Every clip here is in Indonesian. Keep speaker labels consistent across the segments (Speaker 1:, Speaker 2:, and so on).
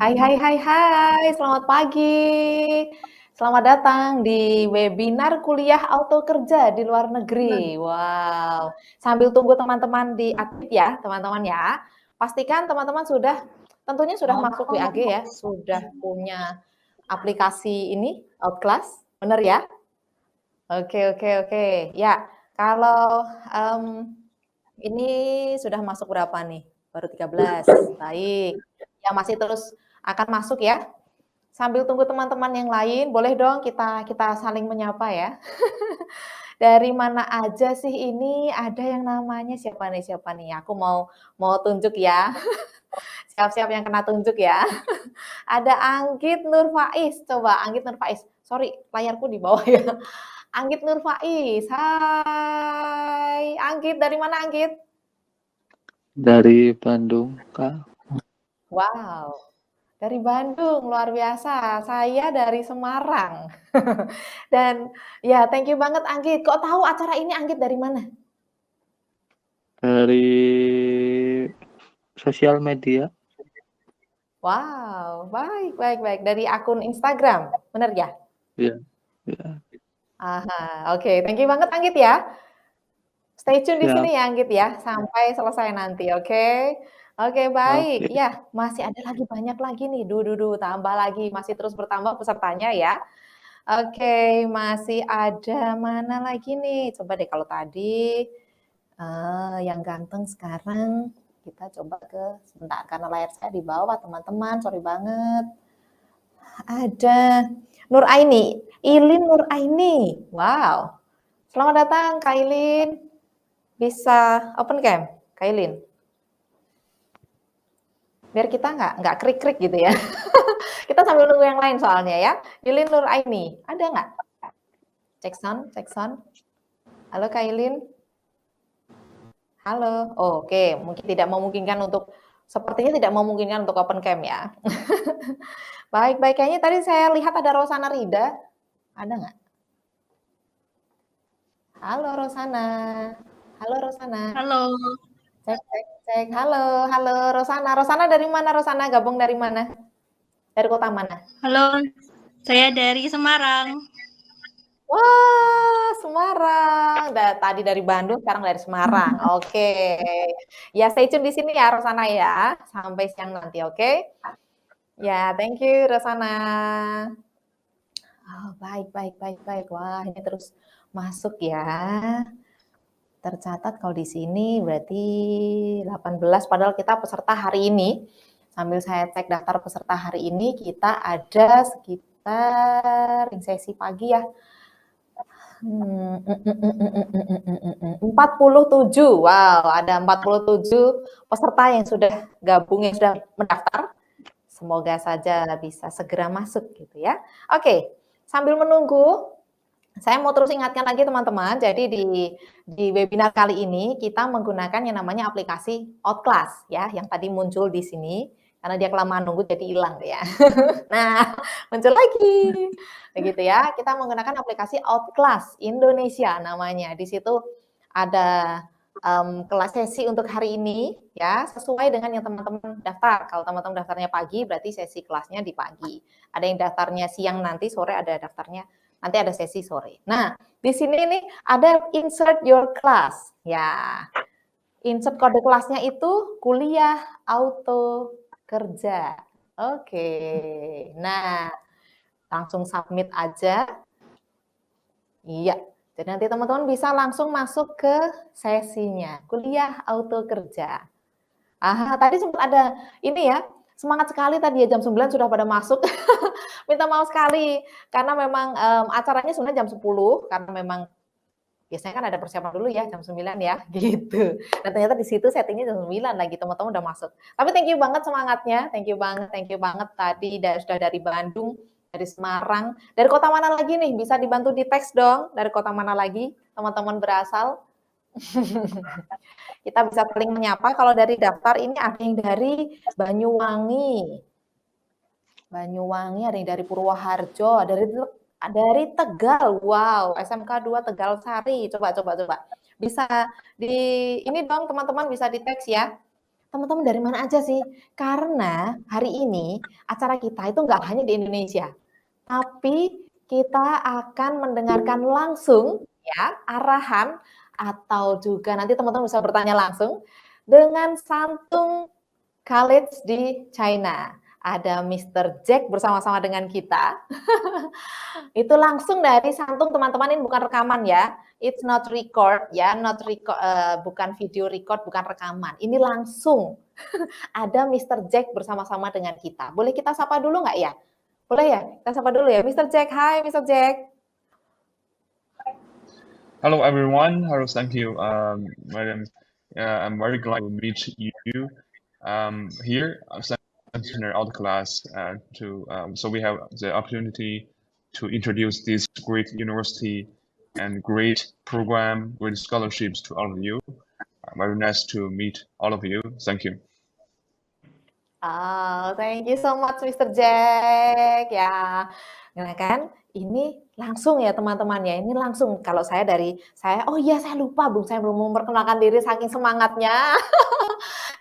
Speaker 1: Hai, selamat pagi. Selamat datang di webinar kuliah auto kerja di luar negeri. Wow, sambil tunggu teman-teman di aktif ya, teman-teman ya. Pastikan teman-teman tentunya sudah masuk WAG ya, sudah punya aplikasi ini, Outclass, benar ya? Oke. Ya, kalau ini sudah masuk berapa nih? Baru 13. Baik. Ya masih terus akan masuk ya. Sambil tunggu teman-teman yang lain, boleh dong kita saling menyapa ya. Dari mana aja sih ini? Ada yang namanya siapa nih? Aku mau tunjuk ya. Siap-siap yang kena tunjuk ya. Ada Anggit Nur Faiz. Coba Anggit Nur Faiz. Sorry, layarku di bawah ya. Anggit Nur Faiz. Hai. Anggit, dari mana Anggit?
Speaker 2: Dari Bandung, Kak.
Speaker 1: Wow. Dari Bandung, luar biasa. Saya dari Semarang. Dan ya, thank you banget Anggit. Kok tahu acara ini Anggit dari mana?
Speaker 2: Dari sosial media.
Speaker 1: Wow, baik. Dari akun Instagram, bener ya?
Speaker 2: Ya, ya.
Speaker 1: Aha, oke. Thank you banget Anggit ya. Stay tune di
Speaker 2: Siap.
Speaker 1: sini ya Anggit ya, sampai selesai nanti, oke? Oke, baik.
Speaker 2: Oke.
Speaker 1: Ya, masih ada lagi banyak lagi nih. Tambah lagi, masih terus bertambah pesertanya ya. Oke, masih ada mana lagi nih? Coba deh kalau tadi yang ganteng sekarang kita coba sebentar karena layar saya di bawah teman-teman, sorry banget. Ada Nur Aini, Ilin Nur Aini. Wow. Selamat datang Kak Ilin. Bisa open cam, Kak Ilin. Biar kita nggak krik-krik gitu ya. Kita sambil nunggu yang lain soalnya ya. Ilin Nur Aini, ada nggak? Cek sound. Halo Kak Ilin. Halo. Oh, oke, mungkin tidak memungkinkan sepertinya tidak memungkinkan untuk open cam ya. Baik. Kayaknya tadi saya lihat ada Rosana Rida. Ada nggak? Halo Rosana.
Speaker 3: Halo,
Speaker 1: Cek. Halo Rosana. Rosana dari mana Rosana? Gabung dari mana? Dari kota mana?
Speaker 3: halo, saya dari Semarang.
Speaker 1: Wah, Semarang. Tadi dari Bandung, sekarang dari Semarang. Oke. Ya, stay tune di sini ya Rosana ya. Sampai siang nanti, oke? Ya, thank you Rosana. Oh, baik. Wah, ini terus masuk ya. Tercatat kalau di sini berarti 18, padahal kita peserta hari ini. Sambil saya cek daftar peserta hari ini, kita ada sekitar sesi pagi ya. 47. Wow, ada 47 peserta yang sudah gabung, yang sudah mendaftar. Semoga saja bisa segera masuk gitu ya. Oke, sambil menunggu, saya mau terus ingatkan lagi teman-teman, jadi di webinar kali ini kita menggunakan yang namanya aplikasi Outclass ya, yang tadi muncul di sini, karena dia kelamaan nunggu jadi hilang ya. Nah, muncul lagi. Begitu ya, kita menggunakan aplikasi Outclass Indonesia namanya. Di situ ada kelas sesi untuk hari ini ya, sesuai dengan yang teman-teman daftar. Kalau teman-teman daftarnya pagi, berarti sesi kelasnya di pagi. Ada yang daftarnya siang, nanti sore ada daftarnya, nanti ada sesi sore. Nah, di sini ini ada insert your class. Ya, insert kode kelasnya itu kuliah auto kerja. Oke. Nah, langsung submit aja. Iya. Jadi nanti teman-teman bisa langsung masuk ke sesinya. Kuliah auto kerja. Tadi sempat ada ini ya, semangat sekali tadi ya jam 9 sudah pada masuk. Minta maaf sekali karena memang acaranya sebenarnya jam 10 karena memang biasanya kan ada persiapan dulu ya jam 9 ya gitu. Nah ternyata di situ settingnya jam 9 lagi teman-teman udah masuk. Tapi thank you banget semangatnya, thank you banget tadi sudah dari Bandung, dari Semarang, dari kota mana lagi nih? Bisa dibantu di teks dong, dari kota mana lagi teman-teman berasal? Kita bisa saling menyapa. Kalau dari daftar ini ada yang dari Banyuwangi, ada yang dari Purwoharjo, dari Tegal. Wow, SMK 2 Tegal Sari. Coba. Bisa ini dong teman-teman bisa di teks ya. teman-teman dari mana aja sih? Karena hari ini acara kita itu nggak hanya di Indonesia, tapi kita akan mendengarkan langsung ya arahan atau juga nanti teman-teman bisa bertanya langsung dengan Santung College di China. Ada Mr. Jack bersama-sama dengan kita. Itu langsung dari Santung teman-teman, ini bukan rekaman ya. It's not record ya, bukan video record, bukan rekaman. Ini langsung ada Mr. Jack bersama-sama dengan kita. Boleh kita sapa dulu nggak ya? Boleh ya? Kita sapa dulu ya. Mr. Jack, hai Mr. Jack.
Speaker 4: Hello everyone. Hello, thank you, Madam. I'm very glad to meet you here. I'm center out class so we have the opportunity to introduce this great university and great program, great scholarships to all of you. Very nice to meet all of you. Thank you.
Speaker 1: Oh, thank you so much, Mr. Jack. Ya, nah kan, ini langsung ya teman-teman ya. Ini langsung kalau oh iya saya lupa Bung, saya belum memperkenalkan diri saking semangatnya.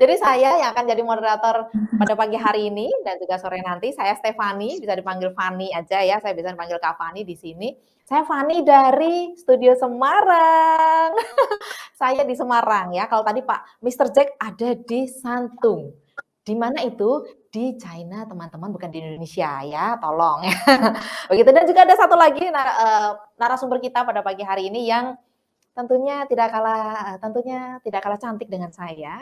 Speaker 1: Jadi saya yang akan jadi moderator pada pagi hari ini dan juga sore nanti. Saya Stefani, bisa dipanggil Fani aja ya. Saya bisa dipanggil Kak Fani di sini. Saya Fani dari Studio Semarang. Saya di Semarang ya. Kalau tadi Pak Mr. Jack ada di Santung. Di mana itu? Di China, teman-teman, bukan di Indonesia ya, tolong. Begitu, dan juga ada satu lagi narasumber kita pada pagi hari ini yang tentunya tidak kalah cantik dengan saya.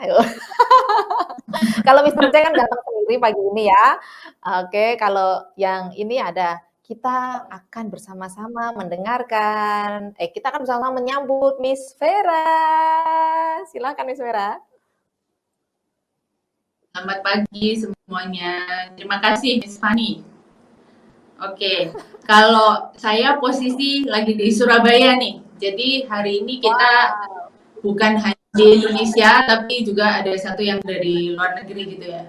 Speaker 1: Kalau Mr. Jack kan datang sendiri pagi ini ya. Oke, kalau yang ini kita akan bersama-sama mendengarkan, kita akan bersama-sama menyambut Miss Vera. Silakan Miss Vera.
Speaker 5: Selamat pagi semuanya. Terima kasih Miss Fani. Oke, kalau saya posisi lagi di Surabaya nih. Jadi hari ini kita bukan hanya di Indonesia, tapi juga ada satu yang dari luar negeri gitu ya.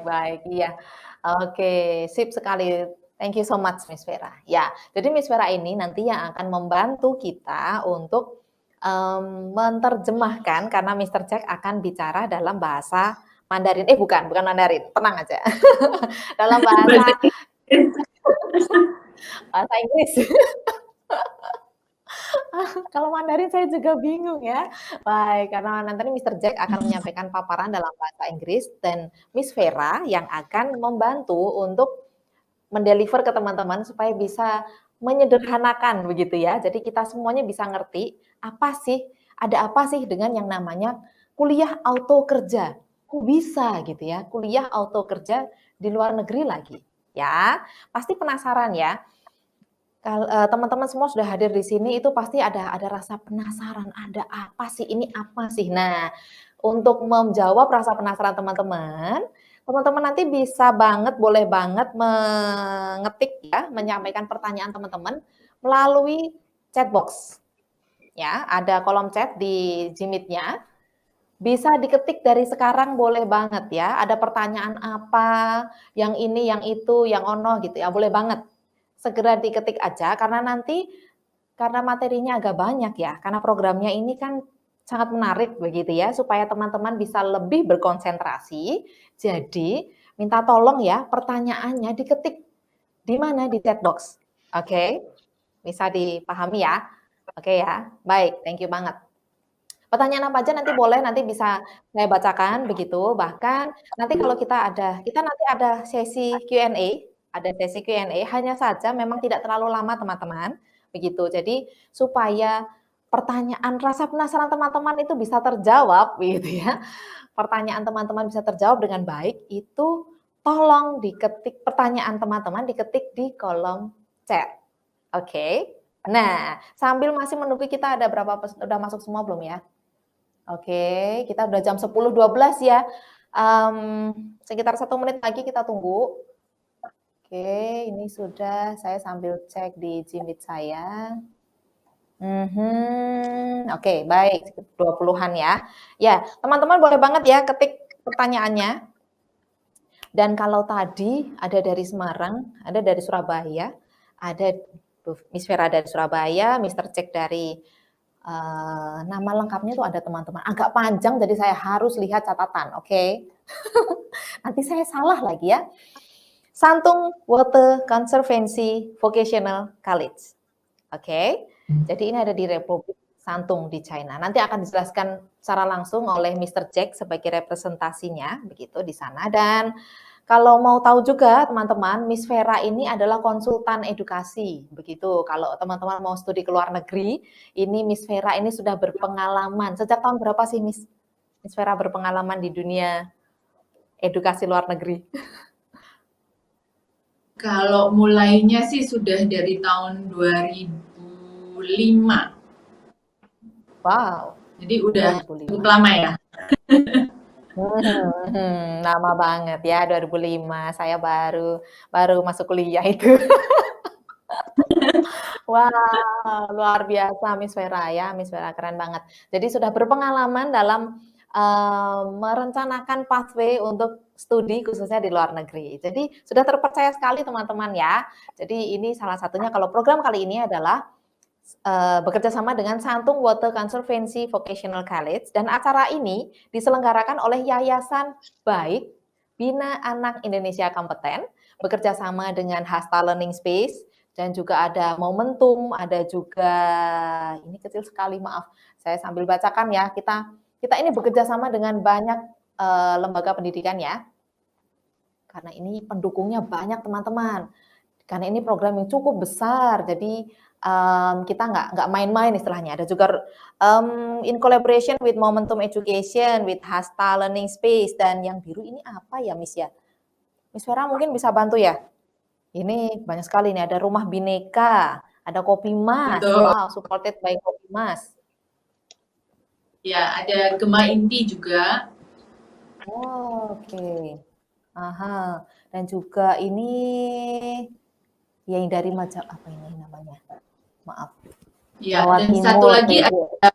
Speaker 1: Baik, iya. Oke, sip sekali. Thank you so much Miss Vera. Ya, jadi Miss Vera ini nanti yang akan membantu kita untuk menerjemahkan karena Mr. Jack akan bicara dalam bahasa Mandarin. Bukan Mandarin, tenang aja. Dalam bahasa Inggris. Kalau Mandarin saya juga bingung ya. Baik, karena nanti Mr. Jack akan menyampaikan paparan dalam bahasa Inggris dan Miss Vera yang akan membantu untuk mendeliver ke teman-teman supaya bisa menyederhanakan begitu ya. Jadi kita semuanya bisa ngerti ada apa sih dengan yang namanya kuliah auto kerja. Kok bisa gitu ya, kuliah auto kerja di luar negeri lagi. Ya, pasti penasaran ya. Kalau teman-teman semua sudah hadir di sini itu pasti ada rasa penasaran, ada apa sih, ini apa sih? Nah, untuk menjawab rasa penasaran teman-teman nanti boleh banget mengetik ya, menyampaikan pertanyaan teman-teman melalui chat box. Ya, ada kolom chat di Jimit-nya. Bisa diketik dari sekarang boleh banget ya. Ada pertanyaan apa, yang ini, yang itu, yang ono gitu ya, boleh banget. Segera diketik aja karena materinya agak banyak ya, karena programnya ini kan sangat menarik begitu ya, supaya teman-teman bisa lebih berkonsentrasi. Jadi, minta tolong ya pertanyaannya diketik di mana di chat box. Oke? Bisa dipahami ya? Oke ya. Baik, thank you banget. Pertanyaan apa aja nanti boleh, nanti bisa saya bacakan begitu. Bahkan nanti kalau kita nanti ada sesi Q&A, hanya saja memang tidak terlalu lama teman-teman, begitu. Jadi supaya pertanyaan rasa penasaran teman-teman itu bisa terjawab begitu ya. Pertanyaan teman-teman bisa terjawab dengan baik, itu tolong diketik pertanyaan teman-teman diketik di kolom chat. Oke. Nah, sambil masih menunggu kita ada berapa udah masuk semua belum ya? Oke, kita udah jam 10.12 ya. Sekitar 1 menit lagi kita tunggu. Oke, ini sudah saya sambil cek di Jimit saya. Oke, baik, 20-an ya. Ya, teman-teman boleh banget ya ketik pertanyaannya. Dan kalau tadi ada dari Semarang, ada dari Surabaya, ada Miss Vera dari Surabaya, Mr. Jack dari Nama lengkapnya tuh ada teman-teman. Agak panjang jadi saya harus lihat catatan, oke? Nanti saya salah lagi ya. Santung Water Conservancy Vocational College. Oke. Jadi ini ada di Republik Santung di China. Nanti akan dijelaskan secara langsung oleh Mr. Jack sebagai representasinya begitu di sana. Dan kalau mau tahu juga teman-teman, Miss Vera ini adalah konsultan edukasi, begitu. Kalau teman-teman mau studi ke luar negeri, ini Miss Vera ini sudah berpengalaman. Sejak tahun berapa sih Miss Vera berpengalaman di dunia edukasi luar negeri?
Speaker 5: Kalau mulainya sih sudah dari tahun 2005.
Speaker 1: Wow.
Speaker 5: Jadi udah
Speaker 1: 2005.
Speaker 5: cukup lama ya.
Speaker 1: Lama banget ya, 2005. Saya baru masuk kuliah itu. Wah, luar biasa Miss Vera ya, Miss Vera keren banget. Jadi sudah berpengalaman dalam merencanakan pathway untuk studi khususnya di luar negeri. Jadi sudah terpercaya sekali teman-teman ya. Jadi ini salah satunya kalau program kali ini adalah bekerja sama dengan Santung Water Conservancy Vocational College, dan acara ini diselenggarakan oleh Yayasan Baik Bina Anak Indonesia Kompeten, bekerja sama dengan Hasta Learning Space, dan juga ada Momentum, ada juga, ini kecil sekali maaf, saya sambil bacakan ya, kita ini bekerja sama dengan banyak lembaga pendidikan ya, karena ini pendukungnya banyak teman-teman, karena ini program yang cukup besar, jadi kita nggak main-main istilahnya. Ada juga in collaboration with Momentum Education, with Hasta Learning Space, dan yang biru ini apa ya Miss ya? Miss Vera mungkin bisa bantu ya? Ini banyak sekali nih, ada Rumah Bineka, ada Kopi Mas, wow, supported by Kopi Mas.
Speaker 5: Ya, ada Gema Inti juga.
Speaker 1: Oh, oke. Aha, dan juga ini yang dari macam apa ini namanya? Maaf.
Speaker 5: Ya,
Speaker 1: Jawa
Speaker 5: dan
Speaker 1: Timur,
Speaker 5: satu lagi ada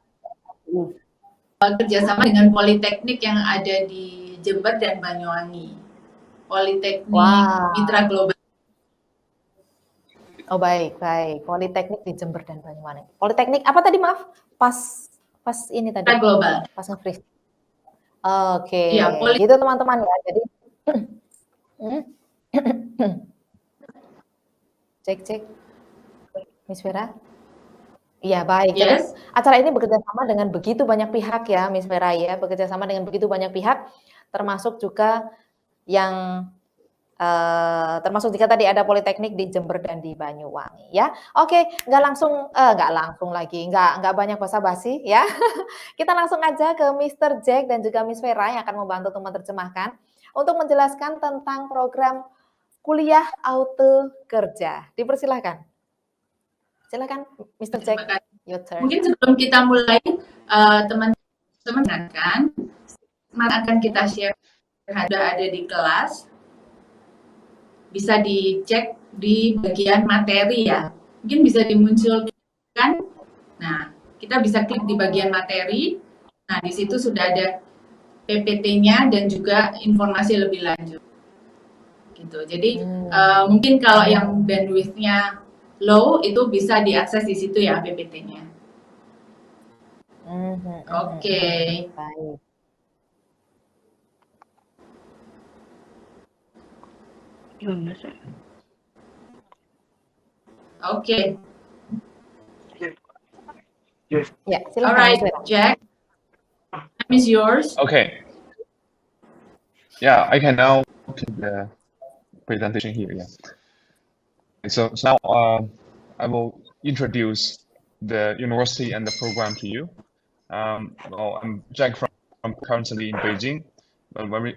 Speaker 5: kerjasama dengan Politeknik yang ada di Jember dan Banyuwangi. Politeknik Mitra Global.
Speaker 1: Oh baik. Politeknik di Jember dan Banyuwangi. Politeknik apa tadi maaf? Pas ini tadi.
Speaker 5: Mitra Global.
Speaker 1: Pas nge-freeze. Oke.
Speaker 5: Ya,
Speaker 1: gitu teman-teman ya. Jadi cek. Miss Vera? Iya, baik.
Speaker 5: Yes.
Speaker 1: Jadi acara ini bekerja sama dengan begitu banyak pihak ya, Miss Vera ya, bekerja sama dengan begitu banyak pihak, termasuk juga yang termasuk jika tadi ada Politeknik di Jember dan di Banyuwangi ya. Oke, nggak banyak basa-basi ya. Kita langsung aja ke Mr. Jack dan juga Miss Vera yang akan membantu untuk menerjemahkan untuk menjelaskan tentang program kuliah auto kerja. Dipersilahkan. Silakan, Mr. Jack. Your turn.
Speaker 5: Mungkin sebelum kita mulai, teman-teman akan kita share ada di kelas. Bisa dicek di bagian materi ya. Mungkin bisa dimunculkan. Nah, kita bisa klik di bagian materi. Nah, di situ sudah ada PPT-nya dan juga informasi lebih lanjut. Gitu. Jadi mungkin kalau yang bandwidth-nya low itu bisa diakses di situ ya PPT-nya. Oke.
Speaker 1: Baik.
Speaker 5: Oke.
Speaker 1: Ya, silakan.
Speaker 5: Alright, Jack. Time is yours.
Speaker 4: Okay. Yeah, I can now to the presentation here. Yeah. So now I will introduce the university and the program to you. Well, I'm Jack from currently in Beijing. I'm very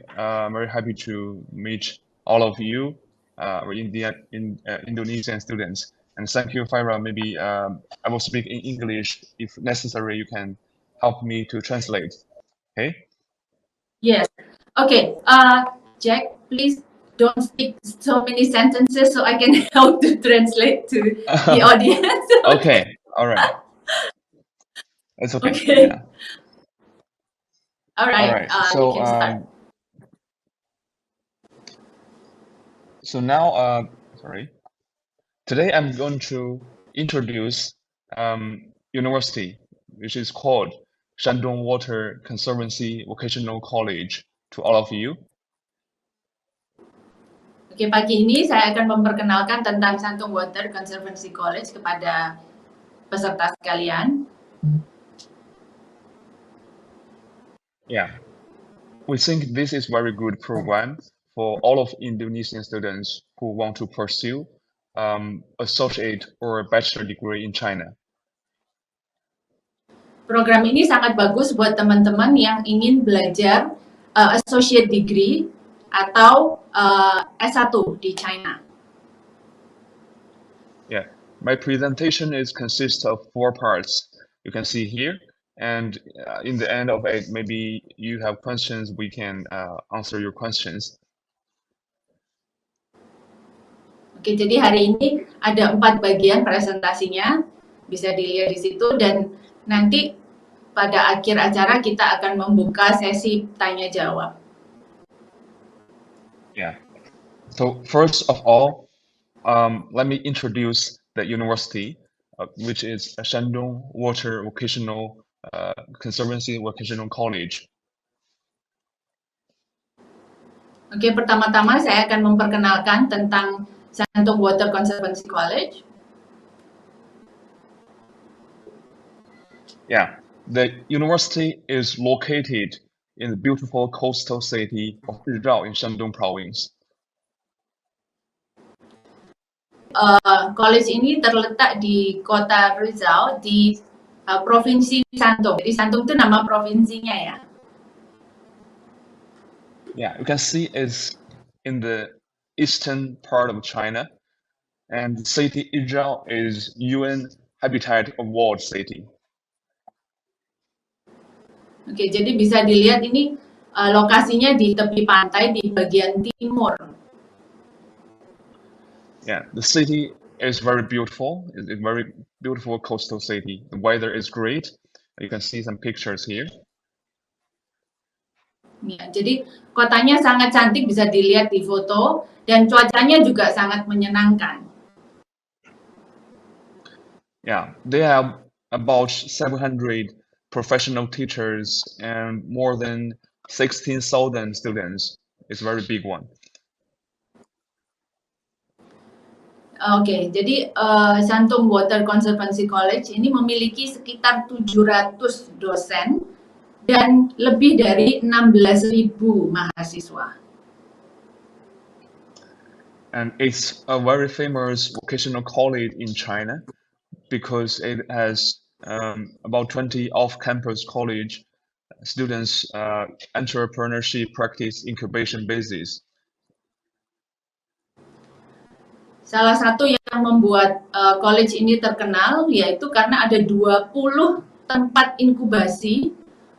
Speaker 4: happy to meet all of you, Indonesian students. And thank you, Faira. Maybe I will speak in English. If necessary, you can help me to translate. Okay?
Speaker 5: Yes. Okay. Jack, please don't speak so many sentences so I can help to translate to the audience.
Speaker 4: Okay. All right. It's okay.
Speaker 5: Okay.
Speaker 4: Yeah.
Speaker 5: All right.
Speaker 4: So,
Speaker 5: you can start.
Speaker 4: So now, today I'm going to introduce university. which is called Shandong Water Conservancy Vocational College to all of you.
Speaker 5: Oke, pagi ini saya akan memperkenalkan tentang Shandong Water Conservancy College kepada peserta sekalian.
Speaker 4: Yeah, we think this is very good program for all of Indonesian students who want to pursue associate or bachelor degree in China.
Speaker 5: Program ini sangat bagus buat teman-teman yang ingin belajar associate degree atau S1 di China.
Speaker 4: Yeah, my presentation is consists of 4 parts. You can see here, and in the end of it, maybe you have questions. We can answer your questions.
Speaker 5: Oke, jadi hari ini ada 4 bagian presentasinya, bisa dilihat di situ, dan nanti pada akhir acara kita akan membuka sesi tanya jawab.
Speaker 4: Yeah. So first of all, let me introduce the university, which is Shandong Water Vocational Conservancy Vocational College.
Speaker 5: Oke, pertama-tama saya akan memperkenalkan tentang Shandong Water Conservancy College.
Speaker 4: Yeah, the university is located in the beautiful coastal city of Rizhao in Shandong Province.
Speaker 5: College ini terletak di kota Rizhao di provinsi Shandong. Jadi Shandong itu nama provinsinya ya.
Speaker 4: Yeah, you can see it's in the eastern part of China, and the city Rizhao is UN Habitat Award city.
Speaker 5: Oke, jadi bisa dilihat ini lokasinya di tepi pantai di bagian timur.
Speaker 4: Yeah, the city is very beautiful. It's a very beautiful coastal city. The weather is great. You can see some pictures here.
Speaker 5: Ya, jadi kotanya sangat cantik, bisa dilihat di foto, dan cuacanya juga sangat menyenangkan.
Speaker 4: Yeah, they have about 700 professional teachers and more than 16,000 students. It's a very big one.
Speaker 5: Oke, jadi Shandong Water Conservancy College ini memiliki sekitar 700 dosen dan lebih dari 16.000 mahasiswa.
Speaker 4: And it's a very famous vocational college in China because it has about 20 off-campus college students entrepreneurship practice incubation basis.
Speaker 5: Salah satu yang membuat college ini terkenal yaitu karena ada 20 tempat inkubasi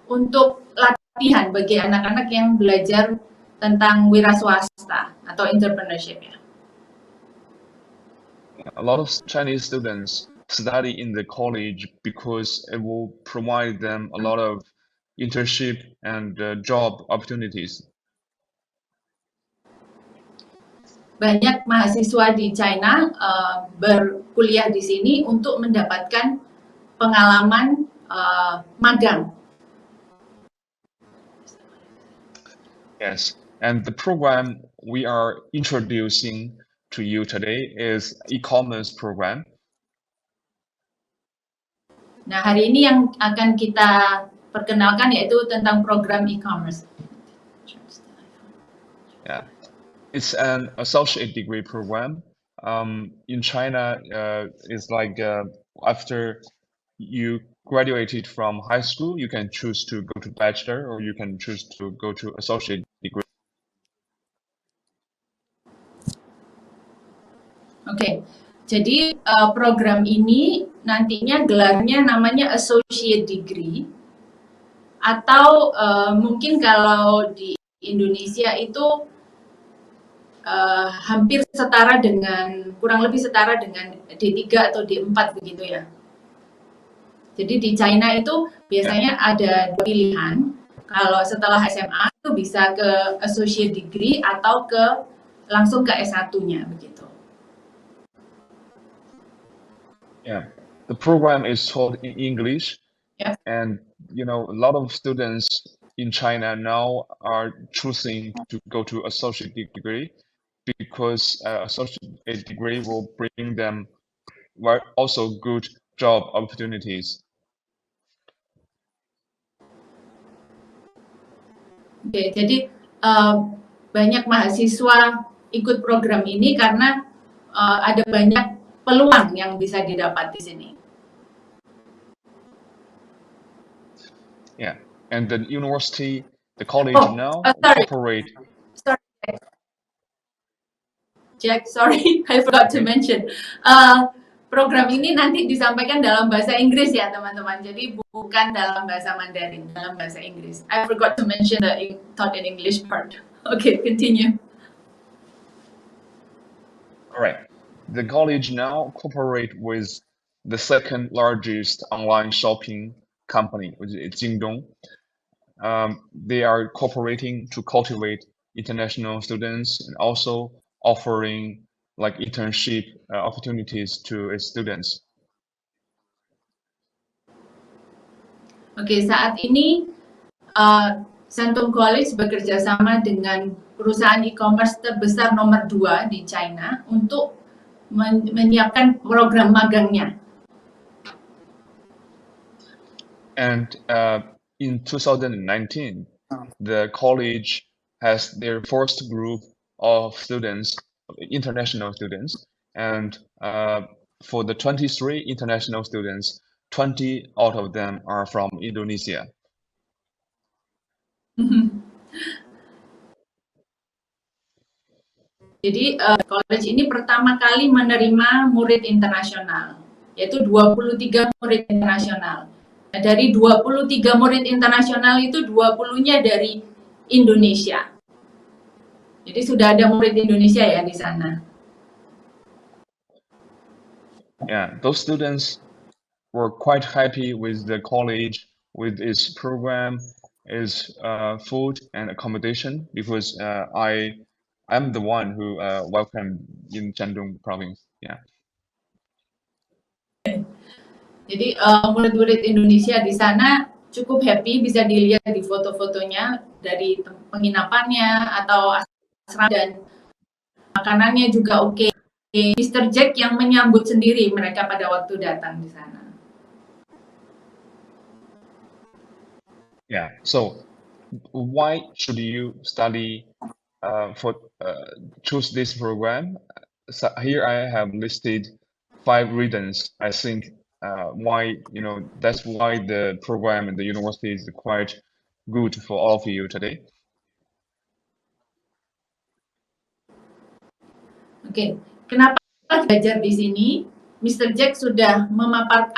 Speaker 5: untuk latihan bagi anak-anak yang belajar tentang wira swasta atau entrepreneurship ya.
Speaker 4: A lot of Chinese students study in the college because it will provide them a lot of internship and job opportunities.
Speaker 5: Banyak mahasiswa di China berkuliah di sini untuk mendapatkan pengalaman magang.
Speaker 4: Yes, and the program we are introducing to you today is e-commerce program.
Speaker 5: Nah, hari ini yang akan kita perkenalkan yaitu tentang program e-commerce.
Speaker 4: Yeah, it's an associate degree program. In China, it's like after you graduated from high school, you can choose to go to bachelor or you can choose to go to associate degree.
Speaker 5: Oke, jadi program ini nantinya gelarnya namanya associate degree atau mungkin kalau di Indonesia itu hampir setara dengan, kurang lebih setara dengan D3 atau D4 begitu ya. Jadi di China itu biasanya ada 2 pilihan. Kalau setelah SMA itu bisa ke associate degree atau langsung ke S1-nya begitu.
Speaker 4: Yeah, the program is taught in English
Speaker 5: Yeah.
Speaker 4: And you know, a lot of students in China now are choosing to go to associate degree because associate degree will bring them also good job opportunities.
Speaker 5: Oke, jadi banyak mahasiswa ikut program ini karena ada banyak peluang yang bisa didapat di sini.
Speaker 4: Yeah, and the university, the college now
Speaker 5: sorry.
Speaker 4: operate.
Speaker 5: Sorry, Jack, sorry, I forgot to mention. Program ini nanti disampaikan dalam bahasa Inggris ya teman-teman, jadi bukan dalam bahasa Mandarin, dalam bahasa Inggris. I forgot to mention the taught in English part. Okay, continue.
Speaker 4: Alright, the college now cooperate with the second largest online shopping company, which is Jingdong. They are cooperating to cultivate international students and also offering like internship opportunities to its students.
Speaker 5: Oke, saat ini Shantung College bekerja sama dengan perusahaan e-commerce terbesar nomor 2 di China untuk menyiapkan program magangnya.
Speaker 4: And in 2019, the college has their first group of students, international students, and for the 23 international students, 20 out of them are from Indonesia.
Speaker 5: Jadi college ini pertama kali menerima murid internasional, yaitu 23 murid internasional. Nah, dari 23 murid internasional itu 20-nya dari Indonesia. Jadi sudah ada murid Indonesia ya di sana.
Speaker 4: Yeah, those students were quite happy with the college, with its program, its food and accommodation, because I'm the one who welcomed in Shandong province. Yeah.
Speaker 5: Jadi murid-murid Indonesia di sana cukup happy, bisa dilihat di foto-fotonya dari penginapannya atau asrama, dan makanannya juga oke. Mr. Jack yang menyambut sendiri mereka pada waktu datang di sana.
Speaker 4: Yeah. So why should you study choose this program? So here I have listed 5 reasons. I think why, you know, that's why the program and the university is quite good for all of you today.
Speaker 5: Oke, kenapa belajar di sini? Mr. Jack sudah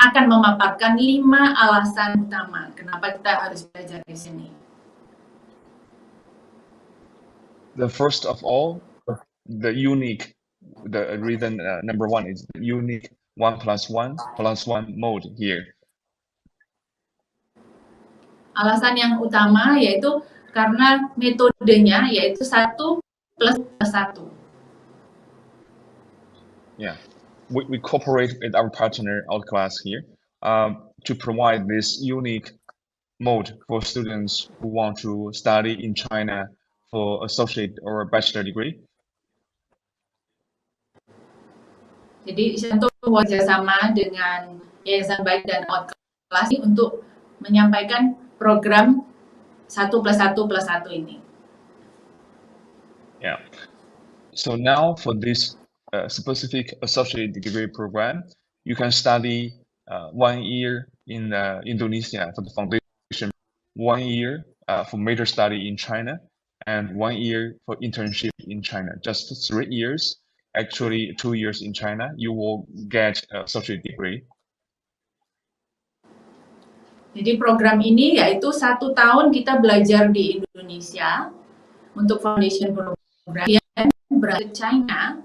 Speaker 5: akan memaparkan 5 alasan utama kenapa kita harus belajar di sini.
Speaker 4: The first of all, the reason number 1 is the unique 1+1 mode here.
Speaker 5: Alasan yang utama yaitu karena metodenya yaitu 1+1.
Speaker 4: Yeah, we cooperate with our partner OutClass here to provide this unique mode for students who want to study in China for associate or bachelor degree.
Speaker 5: Jadi Shantung bekerjasama dengan Yayasan Baik dan OutClass untuk menyampaikan program 1+1+1 ini.
Speaker 4: Yeah. So now for this specific associate degree program, you can study 1 year in Indonesia for the foundation, 1 year for major study in China, and 1 year for internship in China. Just 3 years, actually 2 years in China, you will get associate degree.
Speaker 5: Jadi program ini yaitu 1 tahun kita belajar di Indonesia untuk foundation program, dan berangkat ke China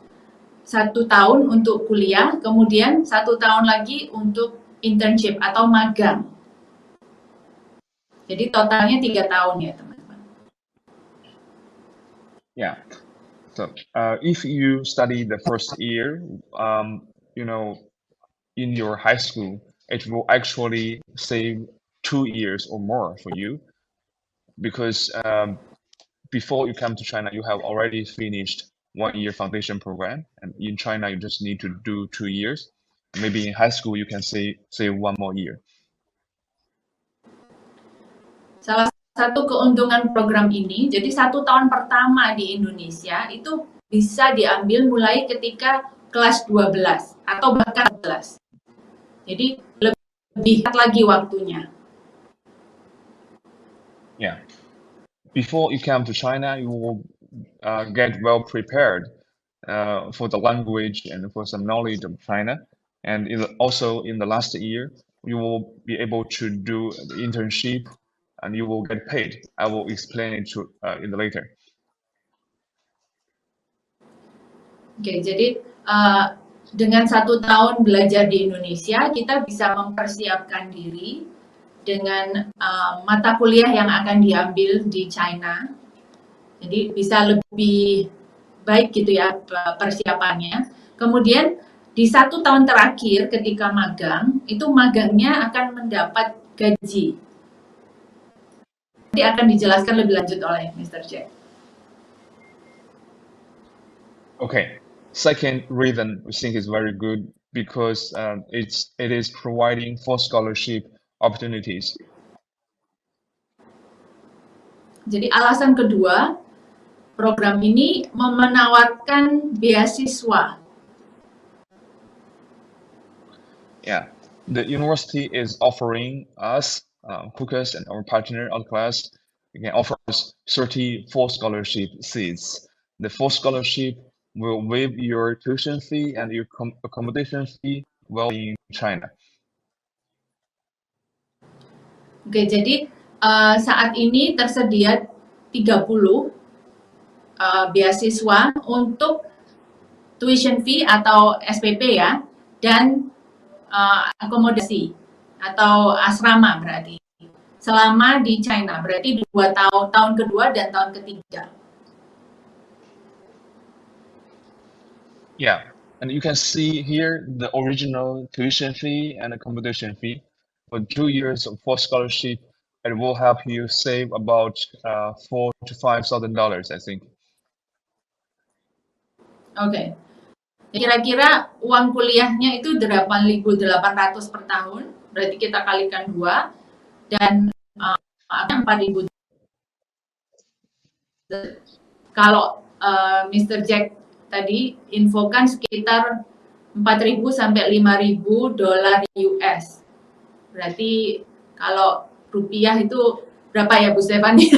Speaker 5: 1 tahun untuk kuliah, kemudian 1 tahun lagi untuk internship atau magang. Jadi totalnya 3 tahun ya teman-teman.
Speaker 4: Yeah. So if you study the first year, you know, in your high school, it will actually save 2 years or more for you, because before you come to China, you have already finished 1 year foundation program, and in China you just need to do 2 years. Maybe in high school you can say 1 more year.
Speaker 5: Salah satu keuntungan program ini, jadi 1 tahun pertama di Indonesia itu bisa diambil mulai ketika kelas 12 atau bahkan 11. Jadi lebih dekat lagi waktunya.
Speaker 4: Yeah. Before you come to China, you will get well prepared for the language and for some knowledge of China. And also in the last year, you will be able to do the internship and you will get paid. I will explain it to in the later.
Speaker 5: Oke, jadi dengan 1 tahun belajar di Indonesia, kita bisa mempersiapkan diri dengan mata kuliah yang akan diambil di China. Jadi bisa lebih baik gitu ya persiapannya. Kemudian di 1 tahun terakhir ketika magang, itu magangnya akan mendapat gaji. Nanti akan dijelaskan lebih lanjut oleh Mr. Jack.
Speaker 4: Okay. Second reason we think is very good because it is providing full scholarship opportunities.
Speaker 5: Jadi alasan kedua, program ini menawarkan beasiswa.
Speaker 4: Yeah, the university is offering us, Kukas and our partner Outclass, can offer us 30 full scholarship seats. The full scholarship will waive your tuition fee and your accommodation fee while in China.
Speaker 5: Oke, jadi saat ini tersedia 30 beasiswa untuk tuition fee atau SPP ya, dan akomodasi atau asrama berarti selama di China, berarti 2 tahun kedua dan tahun ketiga.
Speaker 4: Yeah, and you can see here the original tuition fee and accommodation fee. For 2 years of full scholarship, it will help you save about $4,000 to $5,000, I think.
Speaker 5: Oke. Kira-kira uang kuliahnya itu 8.800 per tahun, berarti kita kalikan 2 dan 4.000. Kalau Mr. Jack tadi infokan sekitar 4.000 sampai 5.000 dolar US. Berarti kalau rupiah itu berapa ya Bu Stefani?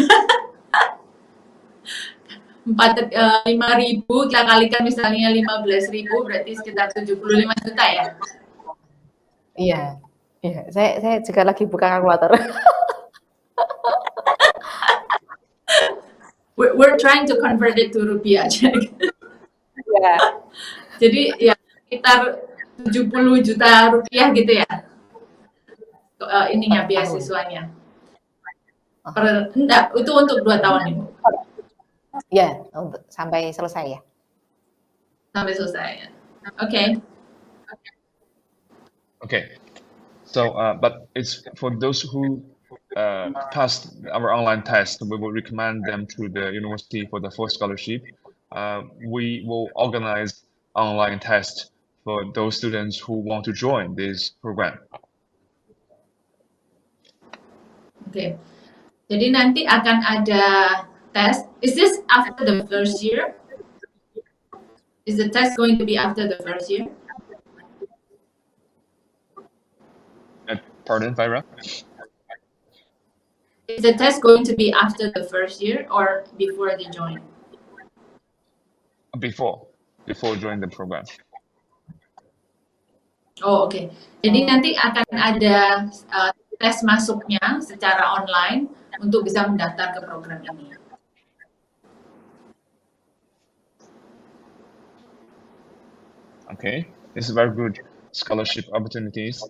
Speaker 5: 5.000 kita kalikan misalnya 15.000 berarti sekitar 75 juta ya?
Speaker 1: Iya, saya juga lagi buka kalkulator.
Speaker 5: We're trying to convert it to rupiah aja.
Speaker 1: Ya.
Speaker 5: Jadi ya sekitar 70 juta rupiah gitu ya. Ininya beasiswanya. Enggak, itu untuk 2 tahun Ibu.
Speaker 1: Ya, untuk sampai selesai ya.
Speaker 5: Sampai selesai ya. Oke.
Speaker 4: Okay, so but it's for those who passed our online test, we will recommend them to the university for the full scholarship. We will organize online test for those students who want to join this program.
Speaker 5: Oke. Jadi nanti akan ada tes. Is this after the first year? Is the test going to be after the first year?
Speaker 4: Pardon, Fyra?
Speaker 5: Is the test going to be after the first year or before they join?
Speaker 4: Before join the program.
Speaker 5: Oh, oke. Jadi nanti akan ada tes masuknya secara online untuk bisa mendaftar ke program ini.
Speaker 4: Okay, this is very good scholarship opportunities.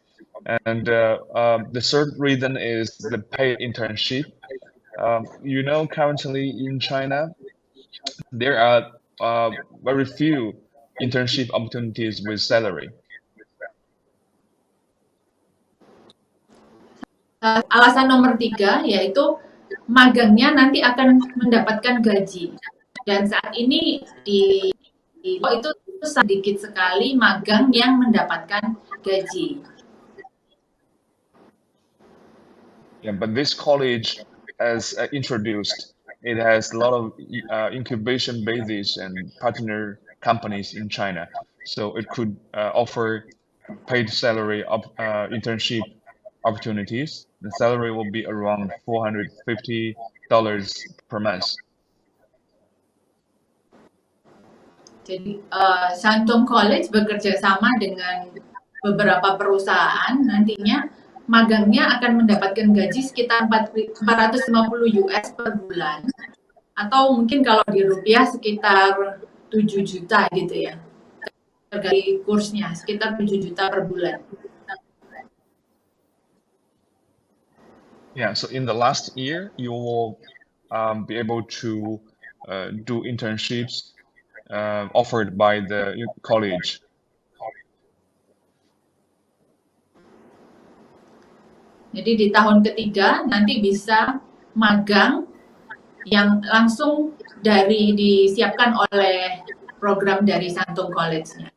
Speaker 4: And the third reason is the paid internship. You know, currently in China, there are very few internship opportunities with salary.
Speaker 5: alasan nomor 3 yaitu magangnya nanti akan mendapatkan gaji. Dan saat ini itu sedikit sekali magang yang mendapatkan gaji.
Speaker 4: Yeah, but this college, as introduced, it has a lot of incubation bases and partner companies in China. So it could offer paid salary internship opportunities. The salary will be around $450 per month.
Speaker 5: Jadi Shantung College bekerja sama dengan beberapa perusahaan, nantinya magangnya akan mendapatkan gaji sekitar 450 US per bulan, atau mungkin kalau di rupiah sekitar 7 juta gitu ya. Dari kursnya sekitar 7 juta per bulan.
Speaker 4: Yeah, so in the last year, you will be able to do internships offered by the college.
Speaker 5: Jadi di tahun ketiga nanti bisa magang yang langsung disiapkan oleh program dari Shantung College-nya.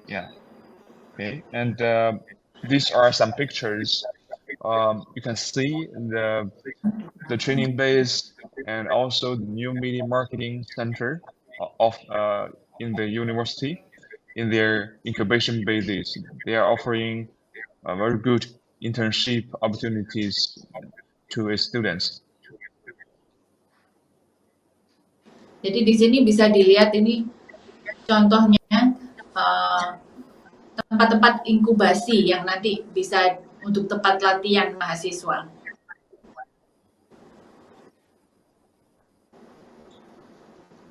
Speaker 4: Yeah. Okay. And these are some pictures. You can see the training base and also the new media marketing center of in the university. In their incubation bases, they are offering very good internship opportunities to its students.
Speaker 5: Jadi di sini bisa dilihat ini contohnya tempat-tempat inkubasi yang nanti bisa untuk tempat latihan mahasiswa.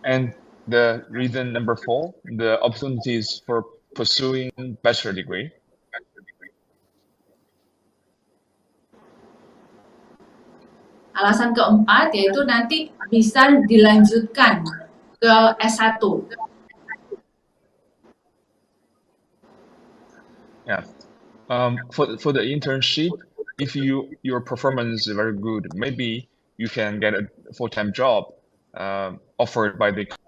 Speaker 4: And the reason number 4, the opportunities for pursuing bachelor degree.
Speaker 5: Alasan keempat yaitu nanti bisa dilanjutkan ke S1.
Speaker 4: Yeah. For the internship, if your performance is very good, maybe you can get a full-time job offered by the company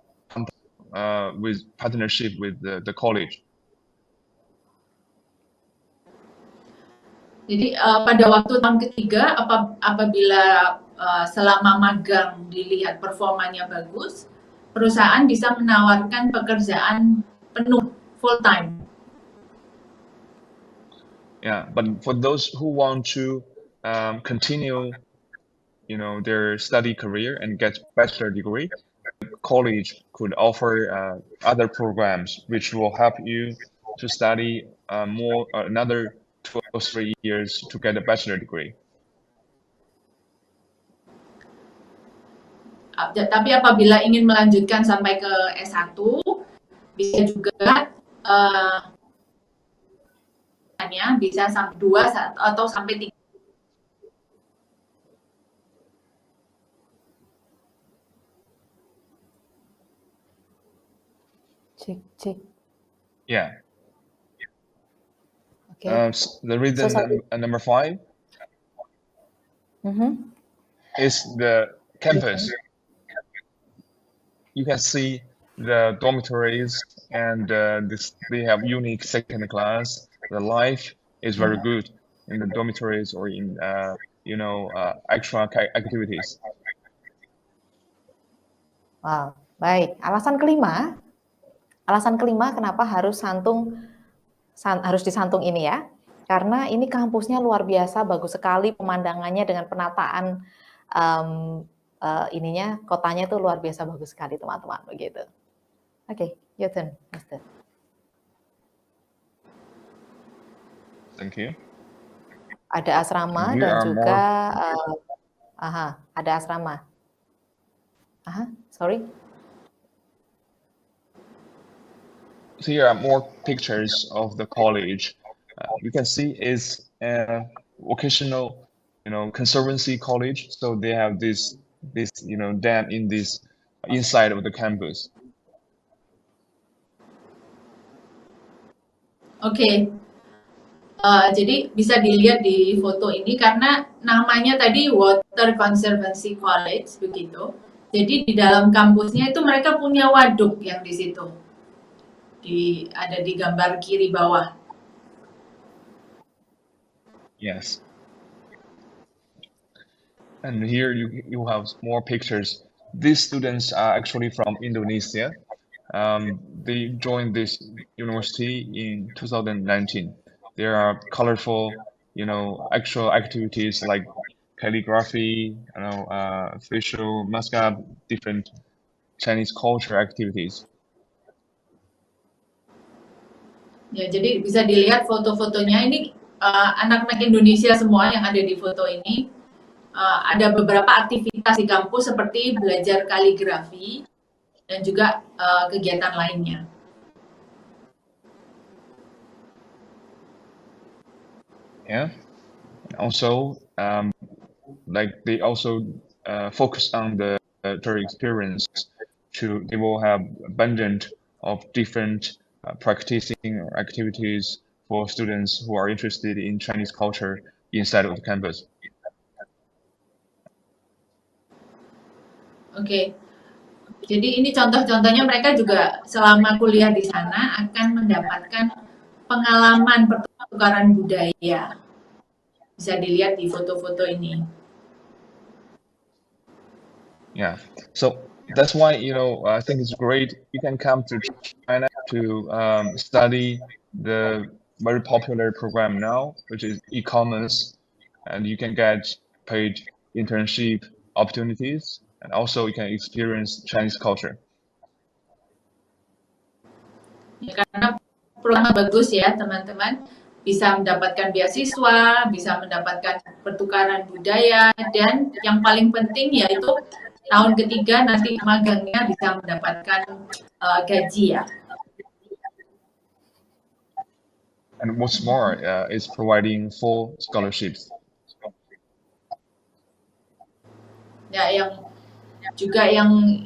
Speaker 4: with partnership with the college.
Speaker 5: Jadi pada waktu tahun ketiga, apabila selama magang dilihat performanya bagus, perusahaan bisa menawarkan pekerjaan penuh full-time.
Speaker 4: Yeah, but for those who want to continue, their study career and get bachelor degree, college could offer other programs which will help you to study another 2 or 3 years to get a bachelor degree.
Speaker 5: Tapi apabila ingin melanjutkan sampai ke S1, bisa juga bisa sampai 2 atau sampai 3.
Speaker 1: Cek.
Speaker 4: Yeah.
Speaker 1: Okay.
Speaker 4: The reason number 5 is the campus. You can see the dormitories and they have unique second class. The life is very good in the dormitories or in extra activities.
Speaker 1: Wow, baik. Alasan kelima kenapa harus di Shantung ini ya? Karena ini kampusnya luar biasa, bagus sekali pemandangannya dengan penataan kotanya itu luar biasa bagus sekali teman-teman begitu. Oke, your turn, Mister.
Speaker 4: Thank you.
Speaker 1: Ada asrama dan juga ada asrama. Sorry.
Speaker 4: Here are more pictures of the college. You can see it's a vocational, conservancy college. So they have this dam in this inside of the campus.
Speaker 5: Oke. Jadi bisa dilihat di foto ini karena namanya tadi Water Conservancy College begitu. Jadi di dalam kampusnya itu mereka punya waduk yang di situ. Ada di gambar kiri bawah.
Speaker 4: Yes. And here you have more pictures. These students are actually from Indonesia. They joined this university in 2019. There are colorful, actual activities like calligraphy, facial mascot, different Chinese culture activities.
Speaker 5: Ya, jadi bisa dilihat foto-fotonya ini anak-anak Indonesia semua yang ada di foto ini. Ada beberapa aktivitas di kampus seperti belajar kaligrafi dan juga kegiatan lainnya.
Speaker 4: Yeah, also like they also focus on the experience. They will have abundant of different practicing or activities for students who are interested in Chinese culture inside of the campus.
Speaker 5: Oke, jadi ini contoh-contohnya mereka juga selama kuliah di sana akan mendapatkan pengalaman pertukaran budaya. Bisa dilihat di foto-foto ini.
Speaker 4: Yeah, so that's why I think it's great you can come to China to study the very popular program now, which is e-commerce, and you can get paid internship opportunities, and also you can experience Chinese culture.
Speaker 5: Ya, karena programnya bagus ya teman-teman, bisa mendapatkan beasiswa, bisa mendapatkan pertukaran budaya, dan yang paling penting yaitu tahun ketiga nanti magangnya bisa mendapatkan gaji ya.
Speaker 4: And what's more, is providing full scholarships.
Speaker 5: Ya, yang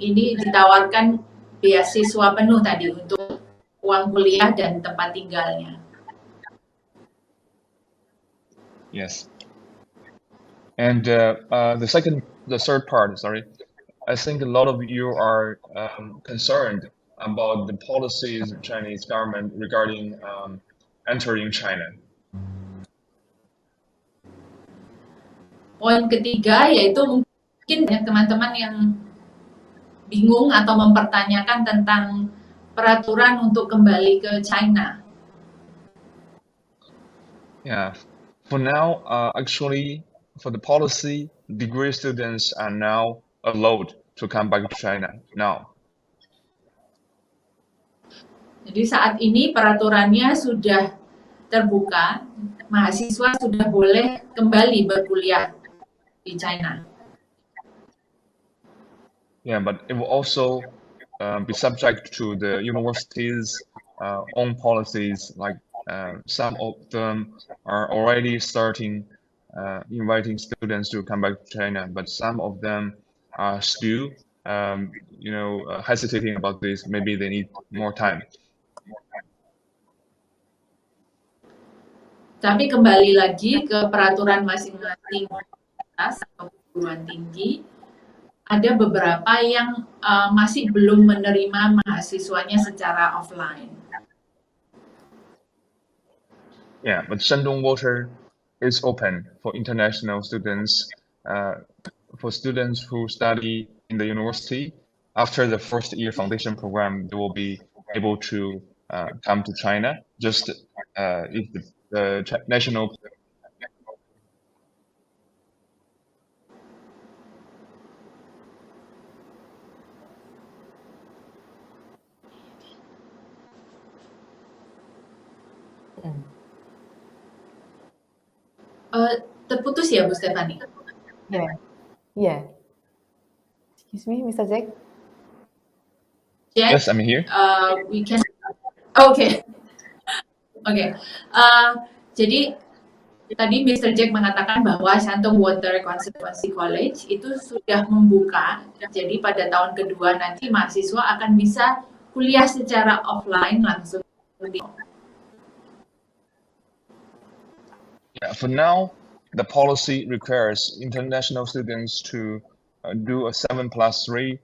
Speaker 5: ini ditawarkan beasiswa penuh tadi untuk uang kuliah dan tempat tinggalnya.
Speaker 4: Yes. And the third part, I think a lot of you are concerned about the policies of Chinese government regarding entering China.
Speaker 5: Poin ketiga yaitu mungkin banyak teman-teman yang bingung atau mempertanyakan tentang peraturan untuk kembali ke China.
Speaker 4: Yeah, for now, actually, for the policy, degree students are now allowed to come back to China now.
Speaker 5: Jadi saat ini peraturannya sudah terbuka, mahasiswa sudah boleh kembali berkuliah di China.
Speaker 4: Yeah, but it will also be subject to the university's own policies. Like some of them are already starting inviting students to come back to China, but some of them are still, hesitating about this. Maybe they need more time.
Speaker 5: Tapi kembali lagi ke peraturan masing-masing universitas atau perguruan tinggi, ada beberapa yang masih belum menerima mahasiswanya secara offline.
Speaker 4: Yeah, but Shandong Water is open for international students, for students who study in the university. After the first year foundation program, they will be able to come to China, just if the national.
Speaker 5: Terputus ya, Bu Stefani?
Speaker 1: Yeah. Excuse me, Mr. Jack?
Speaker 5: Jack,
Speaker 4: Yes, I'm here.
Speaker 5: We can. Okay. Jadi tadi Mr. Jack mengatakan bahwa Shandong Water Conservancy College itu sudah membuka. Jadi pada tahun kedua nanti mahasiswa akan bisa kuliah secara offline langsung.
Speaker 4: For now, the policy requires international students to do a 7+3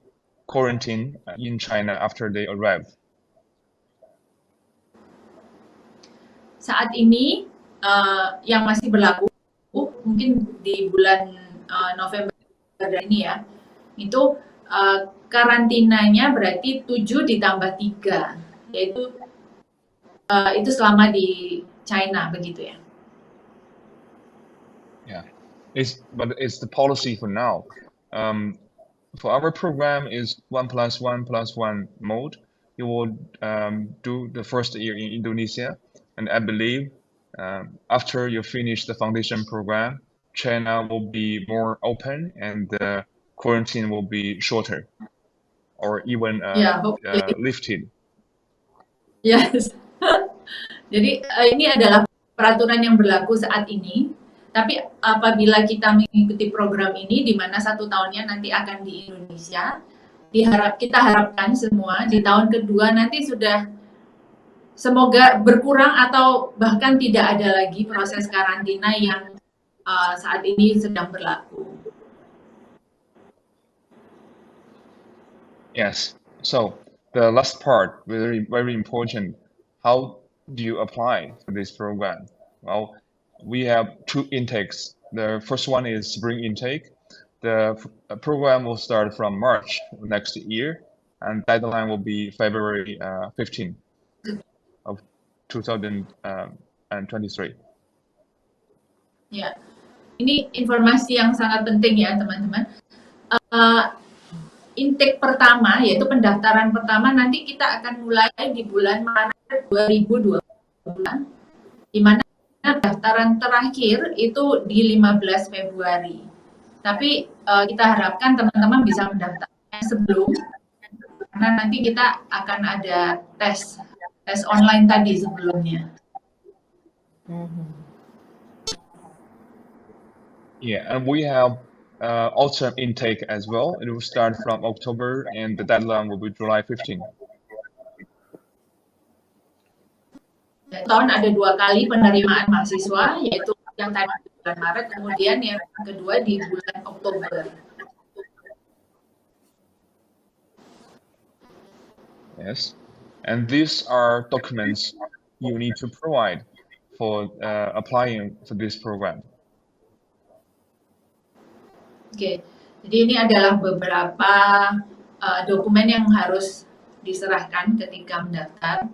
Speaker 4: quarantine in China after they arrive.
Speaker 5: Saat ini yang masih berlaku mungkin di bulan November ini ya, itu karantinanya berarti 7 ditambah 3, yaitu itu selama di China begitu ya.
Speaker 4: Yeah, but it's the policy for now. For our program is 1+1+1 mode. You will do the first year in Indonesia, and I believe after you finish the foundation program, China will be more open and the quarantine will be shorter or even lifted.
Speaker 5: Yes. Jadi ini adalah peraturan yang berlaku saat ini. Tapi apabila kita mengikuti program ini, di mana 1 tahunnya nanti akan di Indonesia, kita harapkan semua di tahun kedua nanti sudah semoga berkurang atau bahkan tidak ada lagi proses karantina yang saat ini sedang berlaku.
Speaker 4: Yes. So the last part, very important. How do you apply for this program? Well, we have 2 intakes. The first one is spring intake. The program will start from March next year, and deadline will be February 15 of 2023.
Speaker 5: Ya, ini informasi yang sangat penting ya teman-teman. Intake pertama, yaitu pendaftaran pertama nanti kita akan mulai di bulan Maret 2020, di mana pendaftaran terakhir itu di 15 Februari. Tapi kita harapkan teman-teman bisa mendaftarnya sebelum, karena nanti kita akan ada tes online tadi sebelumnya.
Speaker 4: Yeah, and we have autumn intake as well. It will start from October and the deadline will be July 15.
Speaker 5: Tahun ada 2 kali penerimaan mahasiswa, yaitu yang tadi di bulan Maret, kemudian yang kedua di bulan Oktober.
Speaker 4: Yes, and these are documents you need to provide for applying for this program.
Speaker 5: Oke, jadi ini adalah beberapa dokumen yang harus diserahkan ketika mendaftar.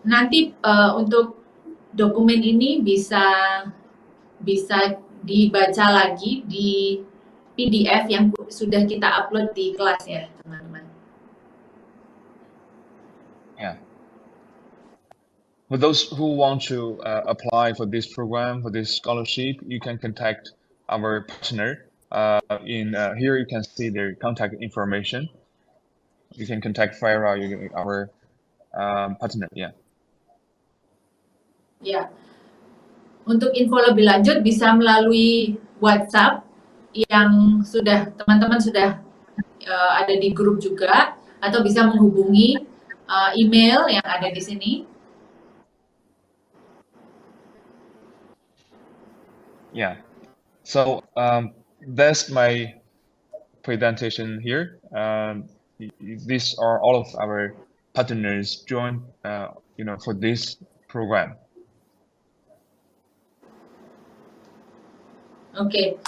Speaker 5: Nanti untuk dokumen ini bisa dibaca lagi di PDF yang sudah kita upload di kelas ya, teman-teman.
Speaker 4: Yeah. For those who want to apply for this program, for this scholarship, you can contact our partner. Here you can see their contact information. You can contact Faira, our partner. Yeah.
Speaker 5: Ya, untuk info lebih lanjut bisa melalui WhatsApp yang teman-teman sudah ada di grup juga, atau bisa menghubungi email yang ada di sini.
Speaker 4: Yeah. So that's my presentation here. These are all of our partners joined, for this program.
Speaker 5: Oke,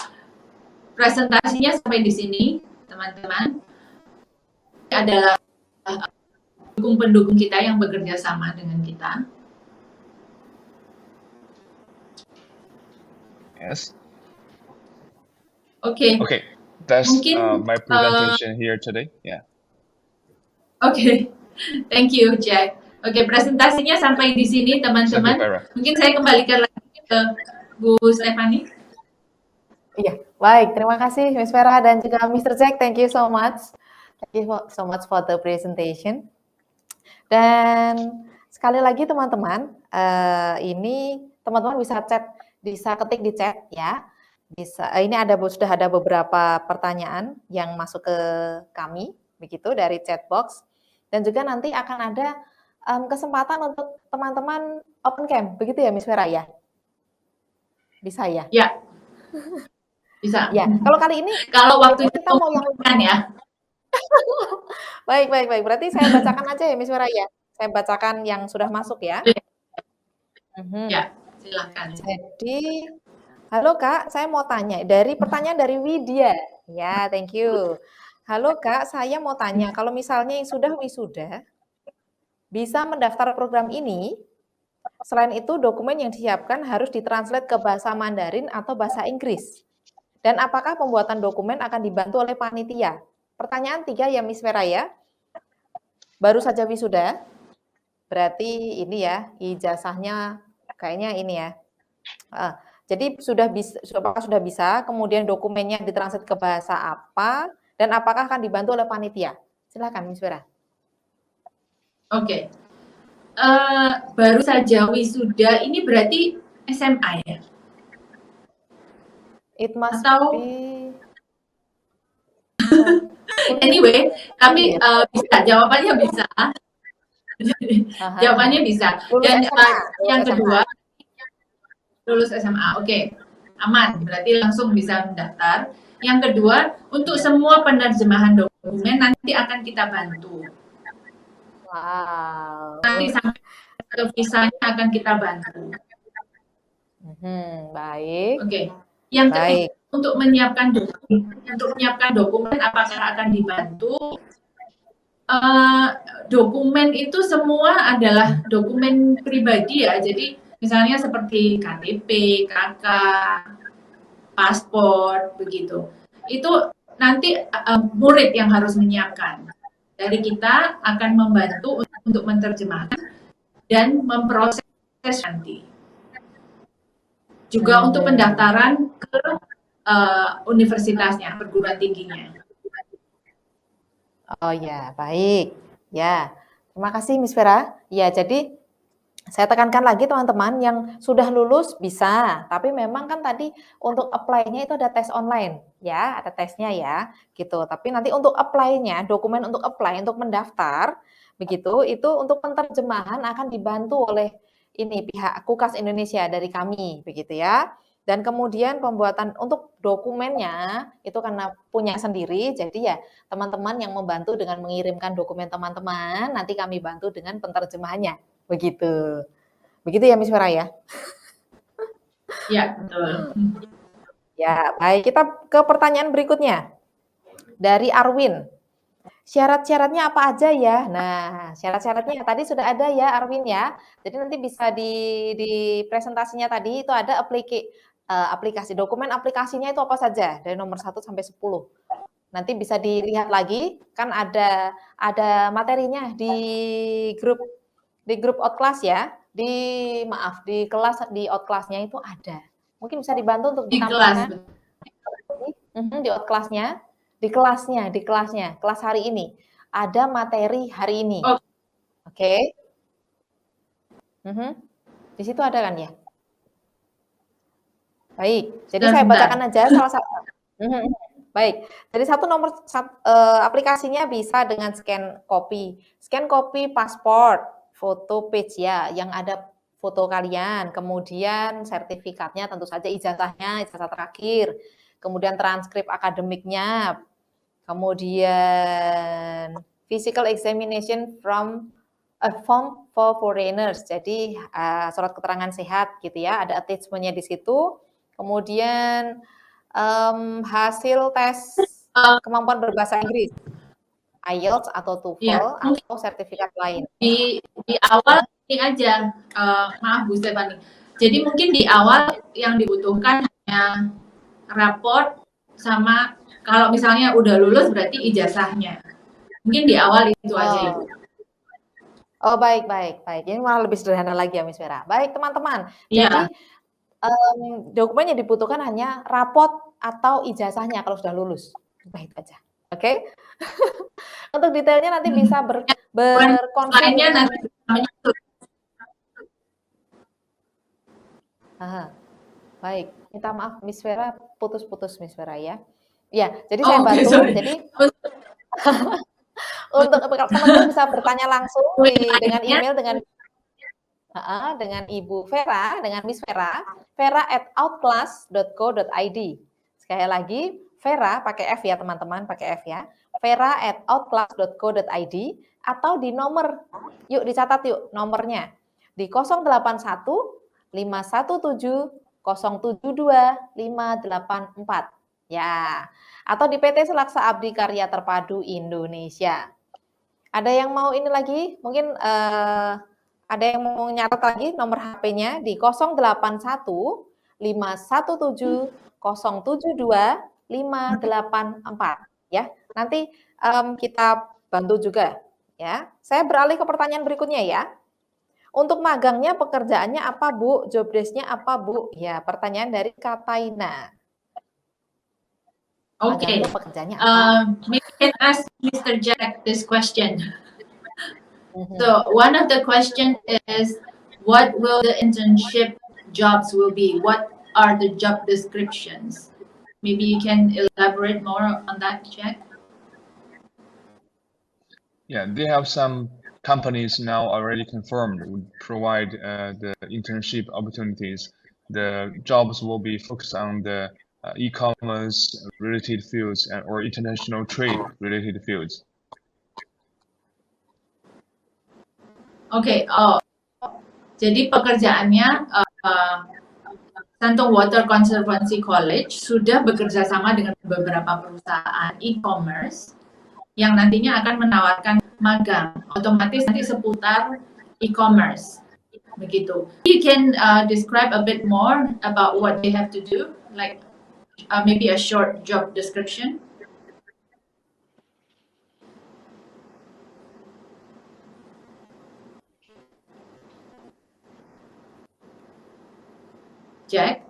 Speaker 5: presentasinya sampai di sini, teman-teman. Ini adalah pendukung kita yang bekerja sama dengan kita.
Speaker 4: Yes.
Speaker 5: Oke.
Speaker 4: Okay, that's
Speaker 5: Mungkin,
Speaker 4: my presentation here today. Yeah.
Speaker 5: Oke, thank you, Jack. Oke, presentasinya sampai di sini, teman-teman. Mungkin saya kembalikan lagi ke Bu Stephanie.
Speaker 1: Iya, baik. Terima kasih Miss Vera dan juga Mr. Jack. Thank you so much. Thank you so much for the presentation. Dan sekali lagi teman-teman, ini teman-teman bisa ketik di chat ya. Ini sudah ada beberapa pertanyaan yang masuk ke kami begitu dari chat box, dan juga nanti akan ada kesempatan untuk teman-teman open cam, begitu ya Miss Vera ya? Bisa ya?
Speaker 5: Ya, bisa.
Speaker 1: Ya, kalau kali ini
Speaker 5: Kalau waktunya
Speaker 1: kita mau yang
Speaker 5: kan ya.
Speaker 1: baik. Berarti saya bacakan aja ya Miss Vera ya. Saya bacakan yang sudah masuk ya.
Speaker 5: Ya, silakan.
Speaker 1: Jadi, halo Kak, saya mau tanya. Dari pertanyaan dari Widya. Ya, thank you. Halo Kak, saya mau tanya, kalau misalnya yang sudah wisuda, bisa mendaftar program ini, selain itu dokumen yang disiapkan harus ditranslate ke bahasa Mandarin atau bahasa Inggris. Dan apakah pembuatan dokumen akan dibantu oleh panitia? Pertanyaan 3 ya Miss Vera ya. Baru saja wisuda, berarti ini ya, ijazahnya kayaknya ini ya. Jadi apakah sudah bisa, kemudian dokumennya ditranslate ke bahasa apa, dan apakah akan dibantu oleh panitia? Silakan Miss Vera.
Speaker 5: Oke. Baru saja wisuda, ini berarti SMA ya?
Speaker 1: It must
Speaker 5: Atau
Speaker 1: be...
Speaker 5: anyway, tapi bisa, jawabannya bisa. Jawabannya bisa. Dan yang kedua, lulus SMA. Oke, aman. Berarti langsung bisa mendaftar. Yang kedua, untuk semua penerjemahan dokumen nanti akan kita bantu.
Speaker 1: Wow.
Speaker 5: Nanti sampai ke visanya akan kita bantu.
Speaker 1: Baik.
Speaker 5: Oke. Yang ketiga, untuk menyiapkan dokumen apakah akan dibantu? Dokumen itu semua adalah dokumen pribadi ya. Jadi misalnya seperti KTP, KK, paspor, begitu. Itu nanti murid yang harus menyiapkan. Dari kita akan membantu untuk menerjemahkan dan memproses nanti. Juga untuk pendaftaran ke universitasnya, perguruan tingginya.
Speaker 1: Oh ya, baik. Ya, terima kasih Miss Vera. Ya, jadi saya tekankan lagi teman-teman yang sudah lulus bisa, tapi memang kan tadi untuk apply-nya itu ada tes online, ya, ada tesnya ya, gitu. Tapi nanti untuk apply-nya, dokumen untuk apply, untuk mendaftar, begitu, itu untuk penerjemahan akan dibantu oleh ini pihak KUKAS Indonesia dari kami, begitu ya. Dan kemudian pembuatan untuk dokumennya itu karena punya sendiri, jadi ya teman-teman yang membantu dengan mengirimkan dokumen teman-teman, nanti kami bantu dengan penerjemahannya. Begitu. Begitu ya Miss Vera ya?
Speaker 5: Ya, betul.
Speaker 1: Ya, baik. Kita ke pertanyaan berikutnya. Dari Arwin. Syarat-syaratnya apa aja ya? Nah, syarat-syaratnya tadi sudah ada ya Arwin ya. Jadi nanti bisa di presentasinya tadi itu ada aplikasi. Dokumen aplikasinya itu apa saja? Dari nomor 1 sampai 10. Nanti bisa dilihat lagi, kan ada materinya di grup outclass ya, di kelas di outclass-nya itu ada. Mungkin bisa dibantu untuk ditampilkan di outclass-nya, di kelasnya, kelas hari ini ada materi hari ini. Oke. Di situ ada kan ya? Baik. Jadi saya bacakan aja salah satu. Baik, dari aplikasinya bisa dengan scan copy paspor, foto page ya, yang ada foto kalian, kemudian sertifikatnya tentu saja ijazah terakhir, kemudian transkrip akademiknya, kemudian physical examination from a form for foreigners, jadi surat keterangan sehat gitu ya, ada attachment-nya di situ, kemudian hasil tes kemampuan berbahasa Inggris, IELTS atau TOEFL atau sertifikat lain.
Speaker 5: Di awal ini aja, maaf Bu Stefani. Jadi mungkin di awal yang dibutuhkan hanya raport sama kalau misalnya udah lulus berarti ijazahnya. Mungkin di awal itu aja Ibu.
Speaker 1: Oh baik. Ini malah lebih sederhana lagi ya Miss Vera. Baik teman-teman.
Speaker 5: Jadi
Speaker 1: dokumen yang dibutuhkan hanya raport atau ijazahnya kalau sudah lulus. Baik aja. Oke. Untuk detailnya nanti bisa berkonsultasi. Baik. Minta maaf Miss Vera, putus-putus Miss Vera ya. Ya, jadi saya bantu. Jadi untuk teman-teman bisa bertanya langsung dengan email dengan dengan Ibu Vera, dengan Miss Vera, vera@outclass.co.id. Sekali lagi, Vera pakai F ya teman-teman, pakai F ya. vera@outclass.co.id atau di nomor, yuk dicatat yuk nomornya, di 081 517 072 584 ya, atau di PT Selaksa Abdi Karya Terpadu Indonesia. Ada yang mau ini lagi? Mungkin ada yang mau nyatet lagi nomor HP-nya di 081 517 072 584 ya. Nanti kita bantu juga ya. Saya beralih ke pertanyaan berikutnya ya. Untuk magangnya pekerjaannya apa Bu? Job desk-nya apa Bu? Ya, pertanyaan dari Kataina.
Speaker 5: Okay.
Speaker 1: Magangnya pekerjaannya apa?
Speaker 5: We can ask Mr. Jack this question. So one of the question is, what will the internship jobs will be? What are the job descriptions? Maybe you can elaborate more on that, Jack.
Speaker 4: Yeah, they have some companies now already confirmed would provide the internship opportunities. The jobs will be focused on the e-commerce related fields or international trade related fields.
Speaker 5: Oke, jadi pekerjaannya Santong Water Conservancy College sudah bekerja sama dengan beberapa perusahaan e-commerce yang nantinya akan menawarkan magang, otomatis nanti seputar e-commerce, begitu. You can describe a bit more about what they have to do, like maybe a short job description. Jack?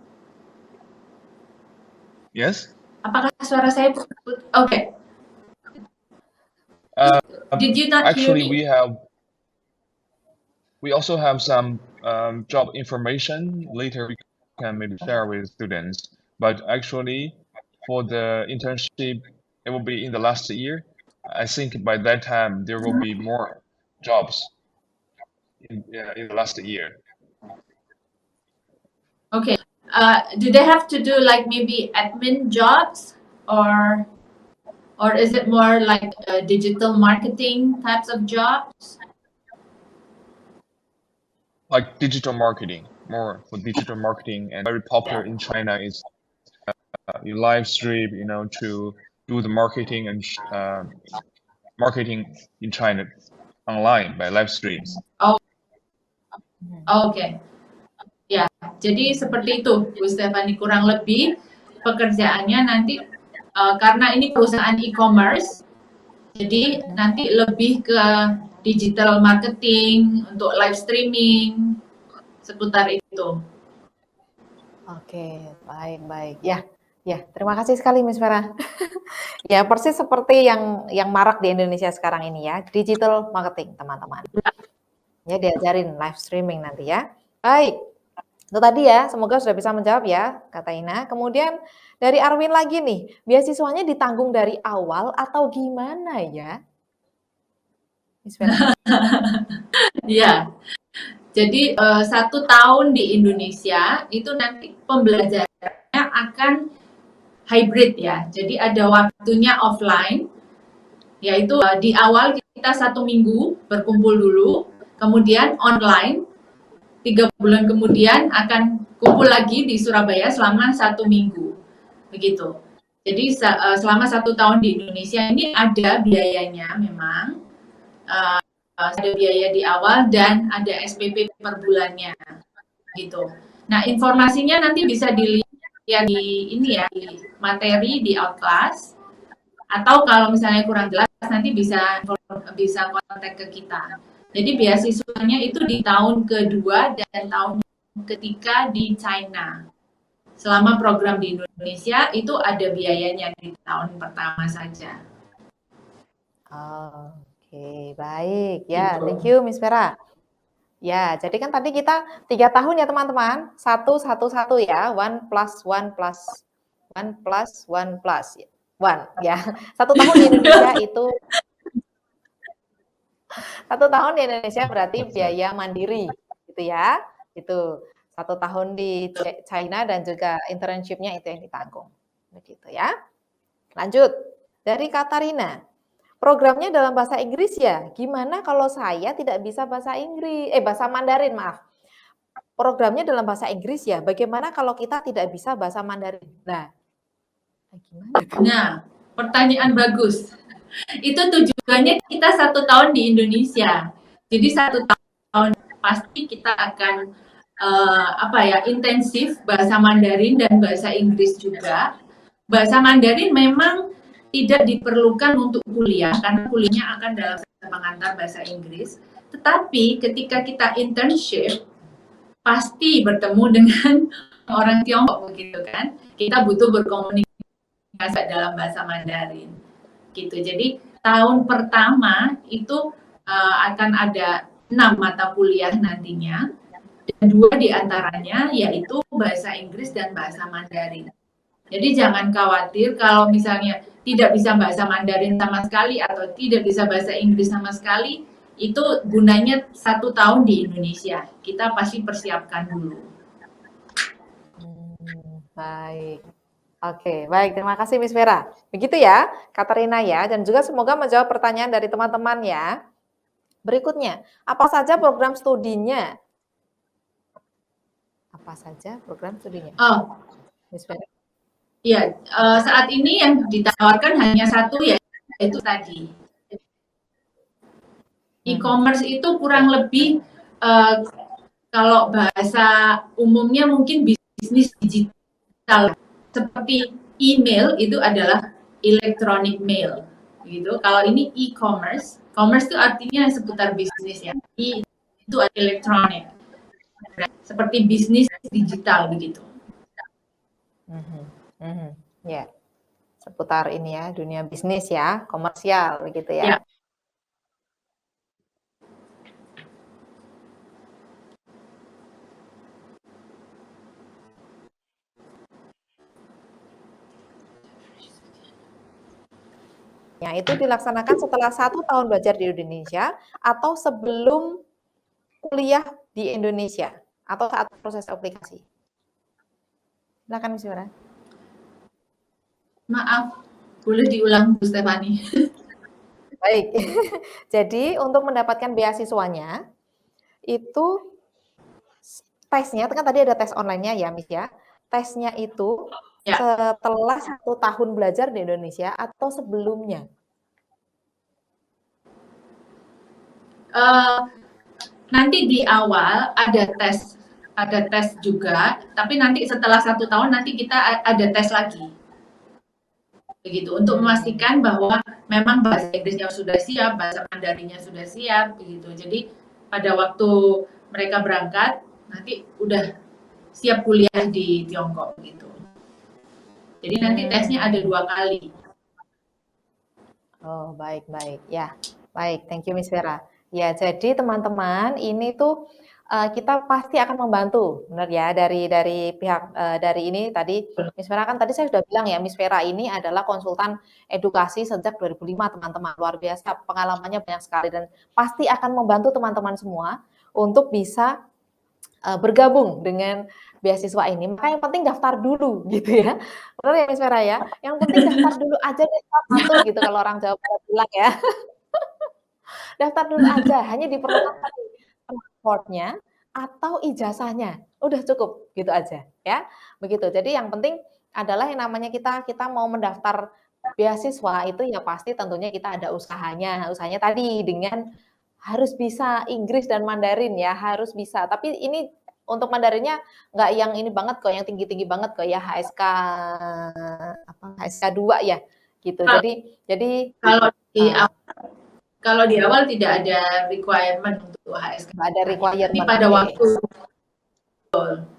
Speaker 4: Yes?
Speaker 5: Apakah suara saya putus? Okay. Did you not
Speaker 4: actually
Speaker 5: hear me?
Speaker 4: we also have some job information later we can maybe share with students, but actually for the internship it will be in the last year. I think by that time there will be more jobs in the last year.
Speaker 5: Okay. Do they have to do like maybe admin jobs or is it more like digital marketing types of jobs?
Speaker 4: Like digital marketing, more for digital marketing, and very popular in China is you live stream, to do the marketing and marketing in China online by live streams.
Speaker 5: Oh, okay. Ya, jadi seperti itu, Bu Stephanie, kurang lebih pekerjaannya nanti karena ini perusahaan e-commerce, jadi nanti lebih ke digital marketing untuk live streaming seputar itu.
Speaker 1: Oke, baik. Ya, terima kasih sekali Miss Vera. Ya, persis seperti yang marak di Indonesia sekarang ini ya, digital marketing, teman-teman. Ya, diajarin live streaming nanti ya. Baik. Itu tadi ya, semoga sudah bisa menjawab ya, kata Ina. Kemudian dari Arwin lagi nih, beasiswanya ditanggung dari awal atau gimana ya? Miss Vera.
Speaker 5: Iya, jadi 1 tahun di Indonesia itu nanti pembelajarannya akan hybrid ya. Jadi ada waktunya offline, yaitu di awal kita 1 minggu berkumpul dulu, kemudian online. 3 bulan kemudian akan kumpul lagi di Surabaya selama 1 minggu, begitu. Jadi selama 1 tahun di Indonesia ini ada biayanya memang, ada biaya di awal dan ada SPP per bulannya, gitu. Nah, informasinya nanti bisa dilihat di ini ya, di materi di Outclass, atau kalau misalnya kurang jelas nanti bisa kontak ke kita. Jadi beasiswanya itu di tahun kedua dan tahun ketiga di China. Selama program di Indonesia itu ada biayanya di tahun pertama saja.
Speaker 1: Oke, baik. Ya, thank you Miss Vera. Ya, jadi kan tadi kita 3 tahun ya teman-teman. 1 ya, 1 plus 1 ya. 1 tahun di Indonesia itu 1 tahun di Indonesia berarti biaya mandiri gitu ya. Itu 1 tahun di China dan juga internship-nya itu yang ditanggung. Begitu ya. Lanjut, dari Katarina. Programnya dalam bahasa Inggris ya? Gimana kalau saya tidak bisa bahasa Mandarin, maaf. Programnya dalam bahasa Inggris ya? Bagaimana kalau kita tidak bisa bahasa Mandarin? Nah, gimana?
Speaker 5: Nah, pertanyaan bagus. Itu tujuannya kita 1 tahun di Indonesia. Jadi 1 tahun pasti kita akan intensif bahasa Mandarin dan bahasa Inggris juga. Bahasa Mandarin memang tidak diperlukan untuk kuliah karena kuliahnya akan dalam pengantar bahasa Inggris. Tetapi ketika kita internship pasti bertemu dengan orang Tiongkok begitu kan. Kita butuh berkomunikasi dalam bahasa Mandarin. Gitu. Jadi tahun pertama itu akan ada 6 mata kuliah nantinya. Dan 2 diantaranya yaitu bahasa Inggris dan bahasa Mandarin. Jadi jangan khawatir kalau misalnya tidak bisa bahasa Mandarin sama sekali atau tidak bisa bahasa Inggris sama sekali, itu gunanya 1 tahun di Indonesia. Kita pasti persiapkan dulu.
Speaker 1: Baik. Oke, baik. Terima kasih Miss Vera. Begitu ya, Katarina ya. Dan juga semoga menjawab pertanyaan dari teman-teman ya. Berikutnya, apa saja program studinya? Apa saja program studinya?
Speaker 5: Oh,
Speaker 1: Miss Vera.
Speaker 5: Iya, saat ini yang ditawarkan hanya 1 yaitu tadi. E-commerce itu kurang lebih kalau bahasa umumnya mungkin bisnis digital. Seperti email itu adalah electronic mail, gitu. Kalau ini e-commerce, commerce itu artinya seputar bisnis ya. Itu elektronik, seperti bisnis digital begitu.
Speaker 1: Ya, seputar ini ya, dunia bisnis ya, komersial begitu ya. Ya, itu dilaksanakan setelah 1 tahun belajar di Indonesia atau sebelum kuliah di Indonesia atau saat proses aplikasi. Silakan Miss Vera.
Speaker 5: Maaf, boleh diulang Bu Stefani?
Speaker 1: Baik, jadi untuk mendapatkan beasiswanya, itu tesnya, kan tadi ada tes online-nya ya Miss ya, tesnya itu setelah 1 tahun belajar di Indonesia atau sebelumnya?
Speaker 5: Nanti di awal ada tes juga, tapi nanti setelah 1 tahun nanti kita ada tes lagi. Begitu, untuk memastikan bahwa memang bahasa Inggrisnya sudah siap, bahasa Mandarinnya sudah siap, begitu. Jadi pada waktu mereka berangkat, nanti udah siap kuliah di Tiongkok, gitu. Jadi nanti tesnya ada 2 kali.
Speaker 1: Oh, baik, ya, baik, thank you Miss Vera. Ya, jadi teman-teman, ini tuh kita pasti akan membantu, benar ya, dari pihak dari ini tadi Miss Vera kan tadi saya sudah bilang ya, Miss Vera ini adalah konsultan edukasi sejak 2005 teman-teman, luar biasa, pengalamannya banyak sekali dan pasti akan membantu teman-teman semua untuk bisa bergabung dengan beasiswa ini. Maka yang penting daftar dulu gitu ya, benar ya Miss Vera ya, yang penting daftar dulu aja deh satu gitu kalau orang Jawa Barat bilang ya. Daftar dulu aja, hanya diperlukan transportnya atau ijazahnya, udah cukup gitu aja ya, begitu. Jadi yang penting adalah yang namanya kita mau mendaftar beasiswa itu ya pasti tentunya kita ada usahanya tadi dengan harus bisa Inggris dan Mandarin ya, harus bisa. Tapi ini untuk Mandarinnya nggak yang ini banget kok, yang tinggi-tinggi banget kok ya, HSK 2 ya, gitu. Jadi
Speaker 5: kalau di awal tidak ada requirement untuk HSK.
Speaker 1: Nggak ada requirement.
Speaker 5: Tapi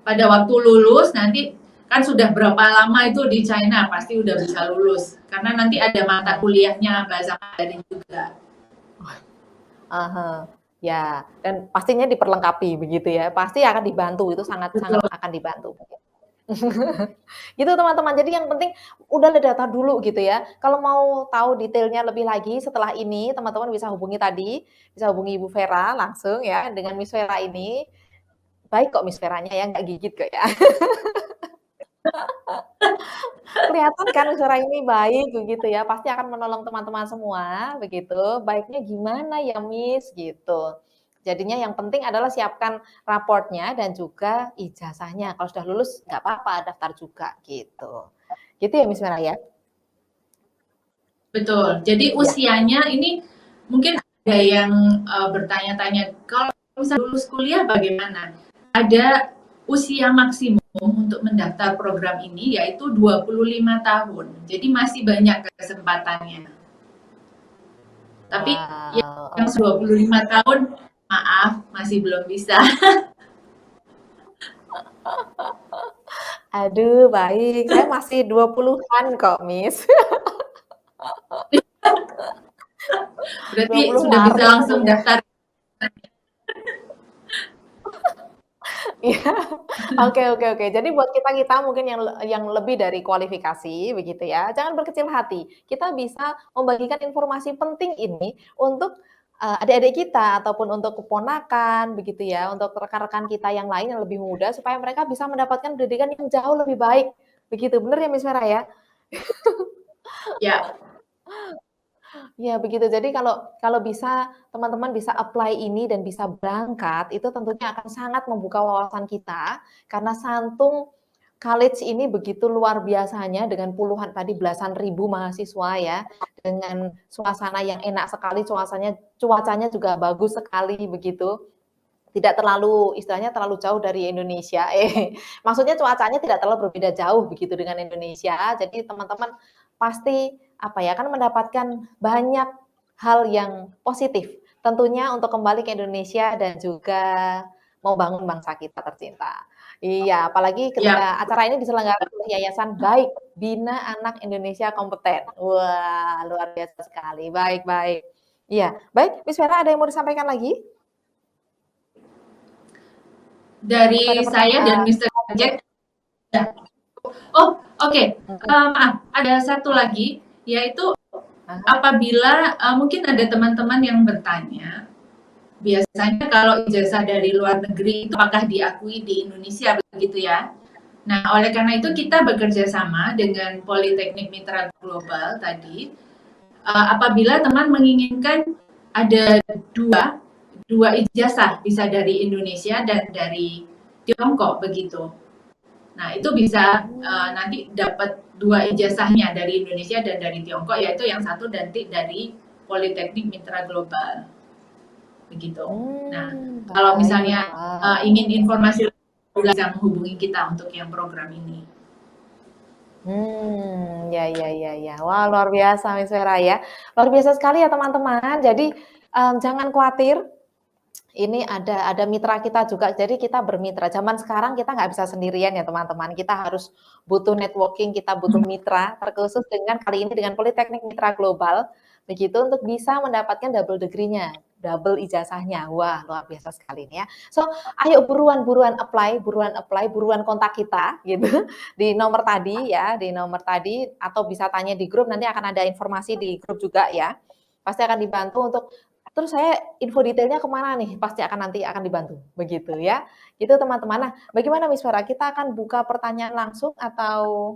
Speaker 5: pada waktu lulus nanti kan sudah berapa lama itu di China pasti udah bisa lulus karena nanti ada mata kuliahnya bahasa Mandarin juga.
Speaker 1: Ya, dan pastinya diperlengkapi begitu ya. Pasti akan dibantu, itu sangat akan dibantu. Gitu teman-teman. Jadi yang penting udah data dulu gitu ya. Kalau mau tahu detailnya lebih lagi setelah ini, teman-teman bisa hubungi Ibu Vera langsung ya dengan Miss Vera ini baik kok Miss Veranya ya, nggak gigit kok ya. Kelihatan kan Miss Vera ini baik begitu ya, pasti akan menolong teman-teman semua begitu. Baiknya gimana ya Miss gitu. Jadinya yang penting adalah siapkan raportnya dan juga ijazahnya. Kalau sudah lulus nggak apa-apa daftar juga gitu. Gitu ya Miss Vera ya.
Speaker 5: Betul. Jadi usianya ini mungkin ada yang bertanya-tanya, kalau misalnya lulus kuliah bagaimana? Ada usia maksimum untuk mendaftar program ini yaitu 25 tahun. Jadi masih banyak kesempatannya. Tapi yang 25 tahun, maaf, masih belum bisa.
Speaker 1: Aduh, baik. Saya masih 20-an kok, Miss.
Speaker 5: Berarti sudah bisa langsung daftar.
Speaker 1: Iya. Oke. Jadi buat kita mungkin yang lebih dari kualifikasi begitu ya, jangan berkecil hati. Kita bisa membagikan informasi penting ini untuk adik-adik kita ataupun untuk keponakan begitu ya, untuk rekan-rekan kita yang lain yang lebih muda supaya mereka bisa mendapatkan pendidikan yang jauh lebih baik. Begitu, benar ya Miss Vera ya?
Speaker 5: Ya.
Speaker 1: Ya begitu. Jadi kalau bisa teman-teman bisa apply ini dan bisa berangkat, itu tentunya akan sangat membuka wawasan kita karena Santung College ini begitu luar biasanya dengan puluhan tadi belasan ribu mahasiswa ya, dengan suasana yang enak sekali, cuacanya juga bagus sekali begitu. Tidak terlalu istilahnya terlalu jauh dari Indonesia. Maksudnya cuacanya tidak terlalu berbeda jauh begitu dengan Indonesia. Jadi teman-teman pasti akan mendapatkan banyak hal yang positif tentunya untuk kembali ke Indonesia dan juga mau bangun bangsa kita tercinta. Iya, apalagi ketika acara ini diselenggarakan oleh Yayasan Baik Bina Anak Indonesia Kompeten. Wah, luar biasa sekali. Baik. Iya, baik. Miss Vera, ada yang mau disampaikan lagi?
Speaker 5: Dari saya dan Mr. Jack. Oh, oke. Maaf, ada satu lagi, yaitu apabila mungkin ada teman-teman yang bertanya, biasanya kalau ijazah dari luar negeri itu apakah diakui di Indonesia begitu ya? Nah, oleh karena itu kita bekerja sama dengan Politeknik Mitra Global tadi. Apabila teman menginginkan ada dua ijazah, bisa dari Indonesia dan dari Tiongkok begitu. Nah, itu bisa nanti dapat 2 ijazahnya dari Indonesia dan dari Tiongkok, yaitu yang satu nanti dari Politeknik Mitra Global. Begitu. Nah, kalau misalnya ingin informasi lebih bisa menghubungi kita untuk yang program ini.
Speaker 1: Ya. Wah, luar biasa Miss Vera ya. Luar biasa sekali ya teman-teman. Jadi jangan khawatir. Ini ada mitra kita juga, jadi kita bermitra. Zaman sekarang kita nggak bisa sendirian ya teman-teman, kita harus butuh networking, kita butuh mitra, terkhusus dengan kali ini dengan Politeknik Mitra Global, begitu untuk bisa mendapatkan double degree-nya, double ijazahnya. Wah, luar biasa sekali ini ya. So, ayo buruan apply, buruan kontak kita gitu di nomor tadi ya, atau bisa tanya di grup, nanti akan ada informasi di grup juga ya. Pasti akan dibantu untuk terus saya info detailnya kemana nih? Pasti nanti akan dibantu, begitu ya. Gitu teman-teman. Nah, bagaimana Miss Vera? Kita akan buka pertanyaan langsung atau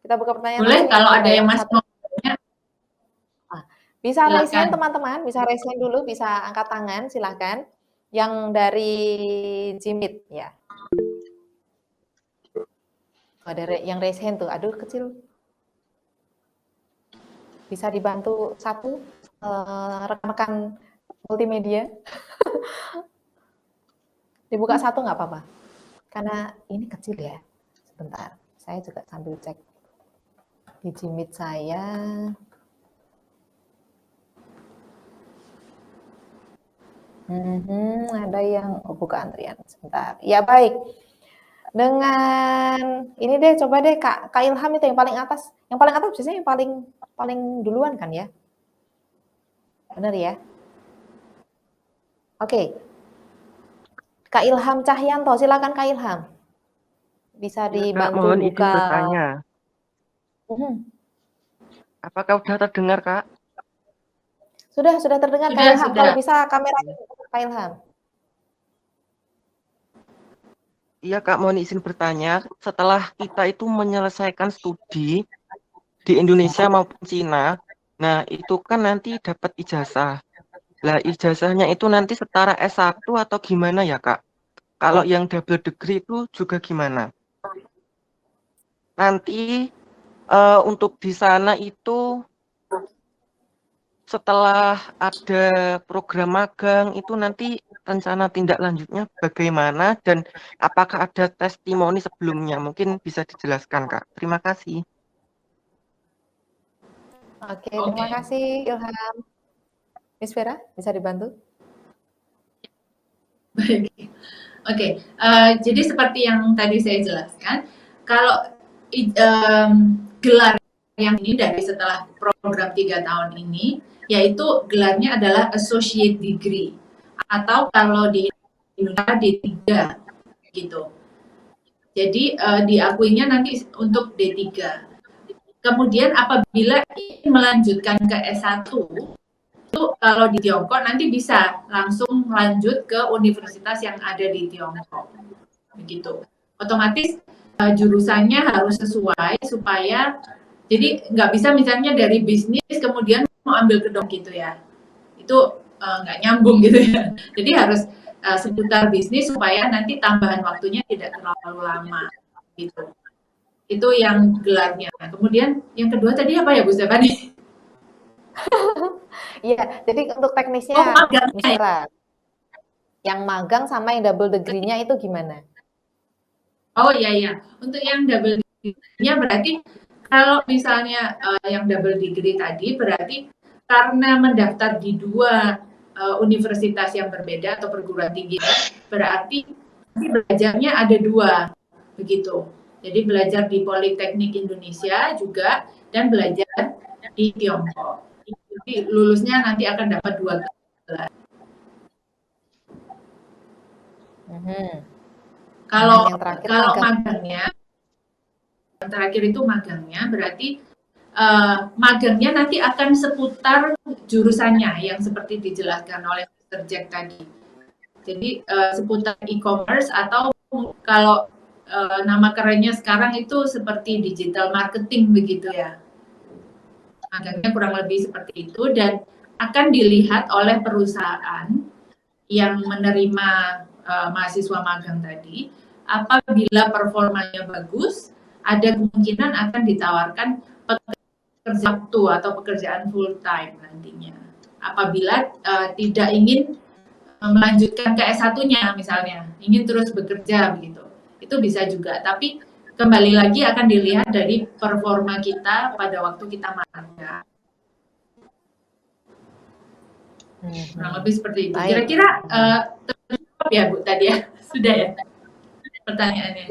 Speaker 1: kita buka pertanyaan
Speaker 5: boleh
Speaker 1: langsung?
Speaker 5: Kalau ada yang masih mau bertanya.
Speaker 1: Bisa raise hand teman-teman, bisa raise hand dulu, bisa angkat tangan, silahkan. Yang dari Jimit ya. Ada yang raise hand tuh, aduh kecil. Bisa dibantu satu. Rekan-rekan multimedia dibuka satu nggak apa-apa karena ini kecil ya. Sebentar, saya juga sambil cek di Jimit saya. Ada yang buka antrian sebentar. Ya baik. Dengan ini deh, coba deh Kak Ilham itu yang paling atas. Yang paling atas biasanya yang paling duluan kan ya? Benar ya? Oke. Kak Ilham Cahyanto, silakan Kak Ilham. Bisa dibantu
Speaker 6: mohon
Speaker 1: buka.
Speaker 6: Izin bertanya. Apakah sudah terdengar, Kak?
Speaker 1: Sudah terdengar Kak Ilham. Kalau bisa kameranya Kak Ilham.
Speaker 6: Iya Kak, mohon izin bertanya. Setelah kita itu menyelesaikan studi di Indonesia maupun Cina, nah itu kan nanti dapat ijazah. Lah ijazahnya itu nanti setara S1 atau gimana ya Kak? Kalau yang double degree itu juga gimana? Nanti untuk di sana itu setelah ada program magang itu nanti rencana tindak lanjutnya bagaimana dan apakah ada testimoni sebelumnya? Mungkin bisa dijelaskan Kak. Terima kasih.
Speaker 1: Oke, terima kasih Ilham. Miss Vera, bisa dibantu?
Speaker 5: Baik. Oke, jadi seperti yang tadi saya jelaskan, kalau gelar yang ini dari setelah program 3 tahun ini, yaitu gelarnya adalah associate degree, atau kalau di Indonesia D3 gitu. Jadi diakuinya nanti untuk D3. Kemudian apabila ingin melanjutkan ke S1, itu kalau di Tiongkok nanti bisa langsung lanjut ke universitas yang ada di Tiongkok. Begitu. Otomatis jurusannya harus sesuai supaya jadi nggak bisa misalnya dari bisnis kemudian mau ambil kedok gitu ya. Itu nggak nyambung gitu ya. Jadi harus seputar bisnis supaya nanti tambahan waktunya tidak terlalu lama gitu. Itu yang gelarnya. Kemudian yang kedua tadi apa ya Bu Stefani?
Speaker 1: Iya, jadi untuk teknisnya, Miss Vera, yang magang sama yang double degree-nya itu gimana?
Speaker 5: Oh iya, untuk yang double degree-nya berarti kalau misalnya yang double degree tadi berarti karena mendaftar di 2 universitas yang berbeda atau perguruan tinggi, berarti belajarnya ada 2, begitu. Jadi belajar di Politeknik Indonesia juga dan belajar di Tiongkok. Jadi lulusnya nanti akan dapat 2 gelar. Kalau magangnya, yang terakhir itu magangnya berarti magangnya nanti akan seputar jurusannya yang seperti dijelaskan oleh Mr. Jack tadi. Jadi seputar e-commerce atau kalau nama kerennya sekarang itu seperti digital marketing begitu ya. Magangnya kurang lebih seperti itu dan akan dilihat oleh perusahaan yang menerima mahasiswa magang tadi. Apabila performanya bagus, ada kemungkinan akan ditawarkan pekerjaan waktu atau pekerjaan full time nantinya. Apabila tidak ingin melanjutkan ke S1-nya misalnya, ingin terus bekerja begitu. Itu bisa juga, tapi kembali lagi akan dilihat dari performa kita pada waktu kita magang. Kurang lebih seperti itu. Kira-kira terjawab ya Bu tadi ya? Sudah ya pertanyaannya?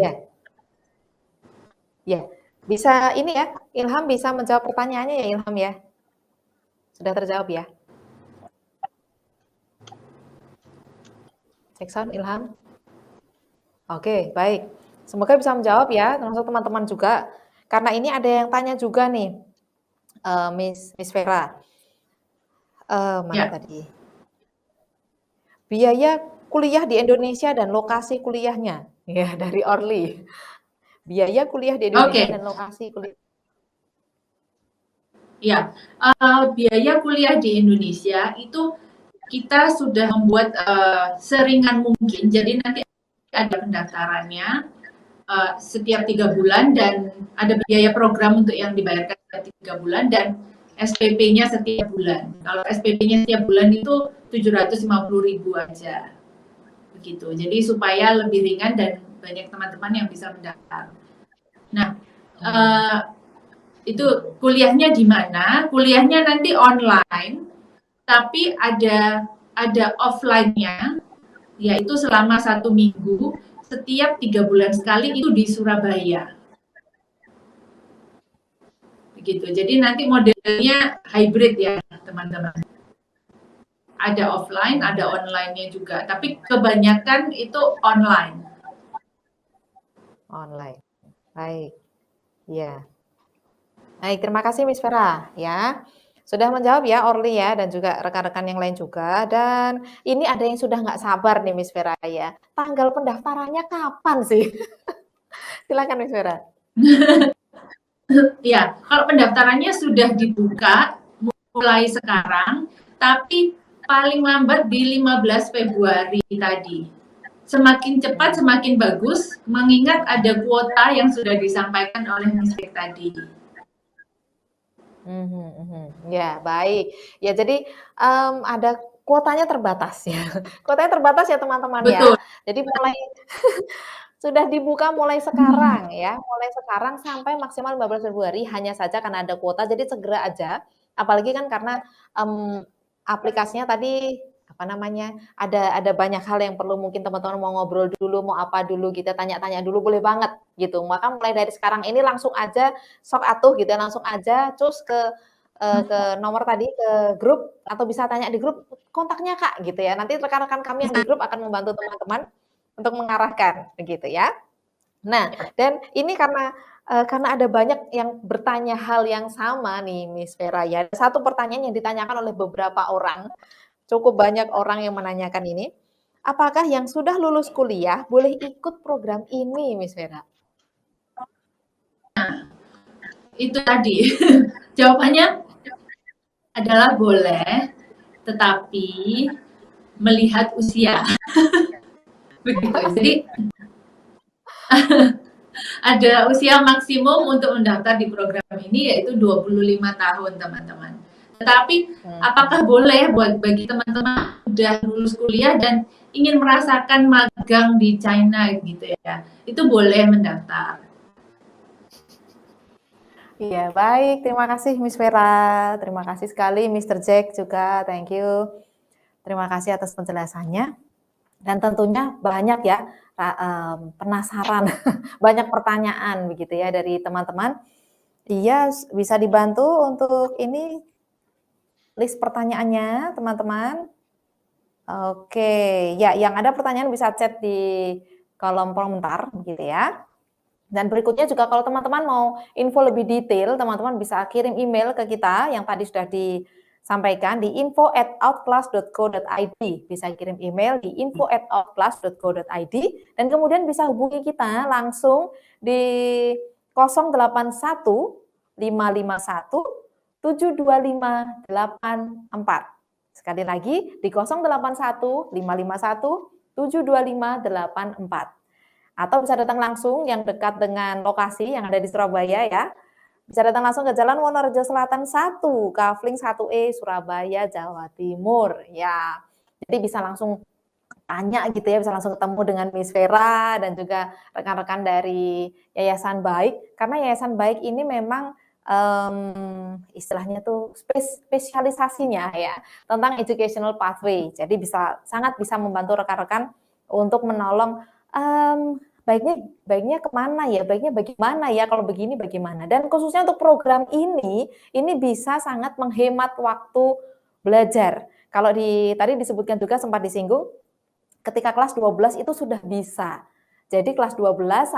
Speaker 1: Ya, bisa ini ya, Ilham bisa menjawab pertanyaannya ya Ilham ya? Sudah terjawab ya? Cek sound Ilham. Oke, baik. Semoga bisa menjawab ya, termasuk teman-teman juga. Karena ini ada yang tanya juga nih, Miss Vera. Mana tadi? Biaya kuliah di Indonesia dan lokasi kuliahnya. Ya, dari Orly. Biaya kuliah di Indonesia dan lokasi kuliah.
Speaker 5: Ya, biaya kuliah di Indonesia itu kita sudah membuat seringan mungkin. Jadi nanti ada pendaftarannya setiap 3 bulan dan ada biaya program untuk yang dibayarkan setiap 3 bulan dan SPP-nya setiap bulan. Kalau SPP-nya setiap bulan itu 750.000 aja. Begitu. Jadi supaya lebih ringan dan banyak teman-teman yang bisa mendaftar. Nah, itu kuliahnya di mana? Kuliahnya nanti online, tapi ada offline-nya, yaitu selama 1 minggu, setiap 3 bulan sekali itu di Surabaya. Begitu. Jadi nanti modelnya hybrid ya, teman-teman. Ada offline, ada online-nya juga, tapi kebanyakan itu online.
Speaker 1: Online. Baik. Ya. Baik, terima kasih Miss Vera ya. Sudah menjawab ya Orly ya, dan juga rekan-rekan yang lain juga. Dan ini ada yang sudah nggak sabar nih Miss Vera ya. Tanggal pendaftarannya kapan sih? Silakan Miss Vera.
Speaker 5: Ya, kalau pendaftarannya sudah dibuka mulai sekarang, tapi paling lambat di 15 Februari tadi. Semakin cepat semakin bagus, mengingat ada kuota yang sudah disampaikan oleh Miss Vic tadi.
Speaker 1: Ya, baik. Ya, jadi ada kuotanya terbatas ya. Kuotanya terbatas ya teman-teman ya.
Speaker 5: Betul.
Speaker 1: Jadi mulai sudah dibuka mulai sekarang ya, mulai sekarang sampai maksimal 15 Februari hanya saja karena ada kuota, jadi segera aja. Apalagi kan karena aplikasinya tadi apa namanya, ada banyak hal yang perlu mungkin teman-teman mau ngobrol dulu, mau apa dulu, kita tanya-tanya dulu, boleh banget gitu. Maka mulai dari sekarang ini langsung aja sok atuh gitu ya, langsung aja cus ke nomor tadi, ke grup atau bisa tanya di grup, kontaknya Kak gitu ya. Nanti rekan-rekan kami yang di grup akan membantu teman-teman untuk mengarahkan begitu ya. Nah, dan ini karena ada banyak yang bertanya hal yang sama nih Miss Vera ya. Satu pertanyaan yang ditanyakan oleh beberapa orang, cukup banyak orang yang menanyakan ini, apakah yang sudah lulus kuliah boleh ikut program ini Miss Vera?
Speaker 5: Nah, itu tadi jawabannya adalah boleh, tetapi melihat usia. Begitu. Jadi ada usia maksimum untuk mendaftar di program ini yaitu 25 tahun, teman-teman. Tetapi apakah boleh bagi teman-teman sudah lulus kuliah dan ingin merasakan magang di China gitu ya? Itu boleh mendaftar.
Speaker 1: Iya, baik. Terima kasih Miss Vera. Terima kasih sekali Mr. Jack juga. Thank you. Terima kasih atas penjelasannya. Dan tentunya banyak ya penasaran, banyak pertanyaan begitu ya dari teman-teman. Iya, bisa dibantu untuk ini list pertanyaannya, teman-teman. Oke, ya yang ada pertanyaan bisa chat di kolom komentar begitu ya. Dan berikutnya juga kalau teman-teman mau info lebih detail, teman-teman bisa kirim email ke kita yang tadi sudah disampaikan di info@outclass.co.id. Bisa kirim email di info@outclass.co.id dan kemudian bisa hubungi kita langsung di 081 551 72584. Sekali lagi di 081 551 72584. Atau bisa datang langsung yang dekat dengan lokasi yang ada di Surabaya ya. Bisa datang langsung ke Jalan Wonorejo Selatan 1, Kafling 1E, Surabaya, Jawa Timur. Ya, jadi bisa langsung tanya gitu ya, bisa langsung ketemu dengan Miss Vera dan juga rekan-rekan dari Yayasan Baik. Karena Yayasan Baik ini memang istilahnya tuh spesialisasinya ya tentang educational pathway. Jadi sangat bisa membantu rekan-rekan untuk menolong baiknya kemana ya, baiknya bagaimana ya, kalau begini bagaimana. Dan khususnya untuk program ini bisa sangat menghemat waktu belajar. Kalau tadi disebutkan juga sempat disinggung, ketika kelas 12 itu sudah bisa. Jadi kelas 12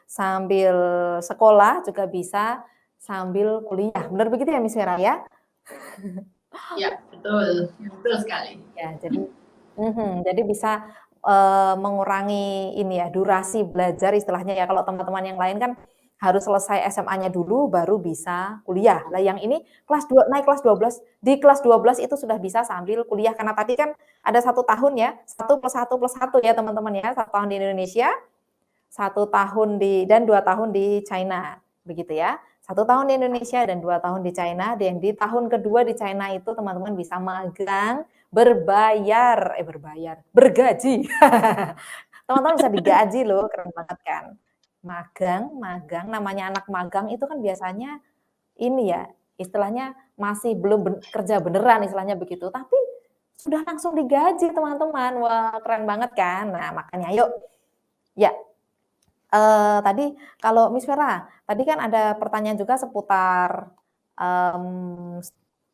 Speaker 1: sambil sekolah juga bisa sambil kuliah. Benar begitu ya Miss Vera ya?
Speaker 5: Ya, betul. Betul sekali.
Speaker 1: Ya, jadi bisa mengurangi ini ya durasi belajar istilahnya ya. Kalau teman-teman yang lain kan harus selesai SMA-nya dulu baru bisa kuliah. Lah yang ini naik kelas 12, di kelas 12 itu sudah bisa sambil kuliah karena tadi kan ada 1 tahun ya, 1+1+1 ya teman-teman ya, 1 tahun di Indonesia, 1 tahun dan 2 tahun di China begitu ya. 1 tahun di Indonesia dan 2 tahun di China. Dan di tahun kedua di China itu teman-teman bisa magang bergaji. Teman-teman bisa digaji loh, keren banget kan. Magang, namanya anak magang itu kan biasanya ini ya, istilahnya masih belum kerja beneran istilahnya begitu, tapi sudah langsung digaji teman-teman. Wah, keren banget kan. Nah, makanya yuk. Ya. Tadi kalau Miss Vera, tadi kan ada pertanyaan juga seputar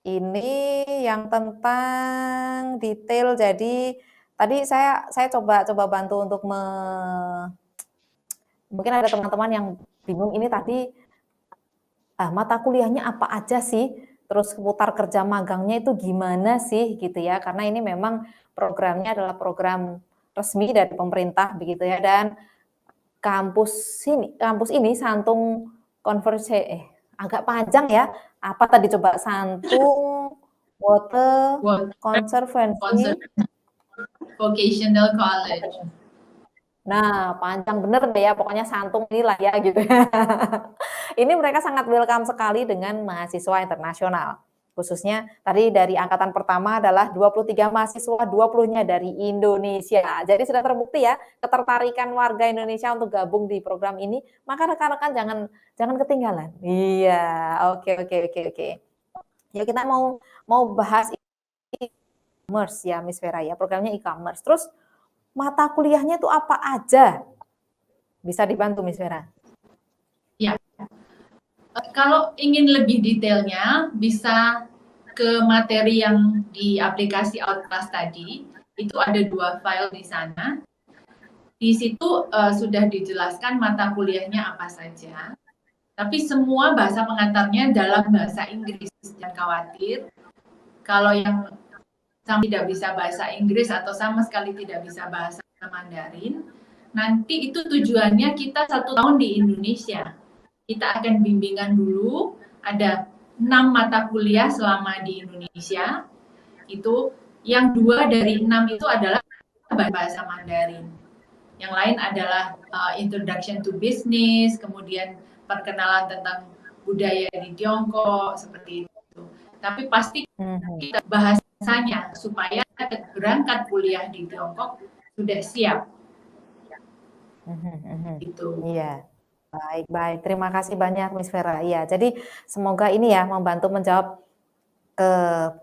Speaker 1: ini yang tentang detail. Jadi tadi saya coba bantu untuk mungkin ada teman-teman yang bingung ini tadi mata kuliahnya apa aja sih? terus seputar kerja magangnya itu gimana sih gitu ya, karena ini memang programnya adalah program resmi dari pemerintah begitu ya, dan kampus ini Santung agak panjang ya, apa tadi coba, Santung Water Conservancy
Speaker 5: Vocational College.
Speaker 1: Nah, panjang bener deh ya, pokoknya Santung inilah ya gitu. Ini mereka sangat welcome sekali dengan mahasiswa internasional. Khususnya tadi dari angkatan pertama adalah 23 mahasiswa, 20-nya dari Indonesia. Jadi sudah terbukti ya ketertarikan warga Indonesia untuk gabung di program ini, maka rekan-rekan jangan ketinggalan. Iya, oke. Ya kita mau bahas e-commerce ya Miss Vera ya, programnya e-commerce. Terus mata kuliahnya itu apa aja? Bisa dibantu Miss Vera?
Speaker 5: Ya, kalau ingin lebih detailnya bisa ke materi yang di aplikasi Outclass tadi. Itu ada 2 file di sana. Di situ sudah dijelaskan mata kuliahnya apa saja. Tapi semua bahasa pengantarnya dalam bahasa Inggris. Jangan khawatir. Kalau yang tidak bisa bahasa Inggris atau sama sekali tidak bisa bahasa Mandarin, nanti itu tujuannya kita 1 tahun di Indonesia. Kita akan bimbingan dulu, ada 6 mata kuliah selama di Indonesia. Itu yang 2 dari 6 itu adalah bahasa Mandarin. Yang lain adalah Introduction to Business, kemudian perkenalan tentang budaya di Tiongkok, seperti itu. Tapi pasti kita bahasanya supaya berangkat kuliah di Tiongkok sudah siap. Gitu.
Speaker 1: Iya. Baik. Terima kasih banyak Miss Vera. Iya, jadi semoga ini ya membantu menjawab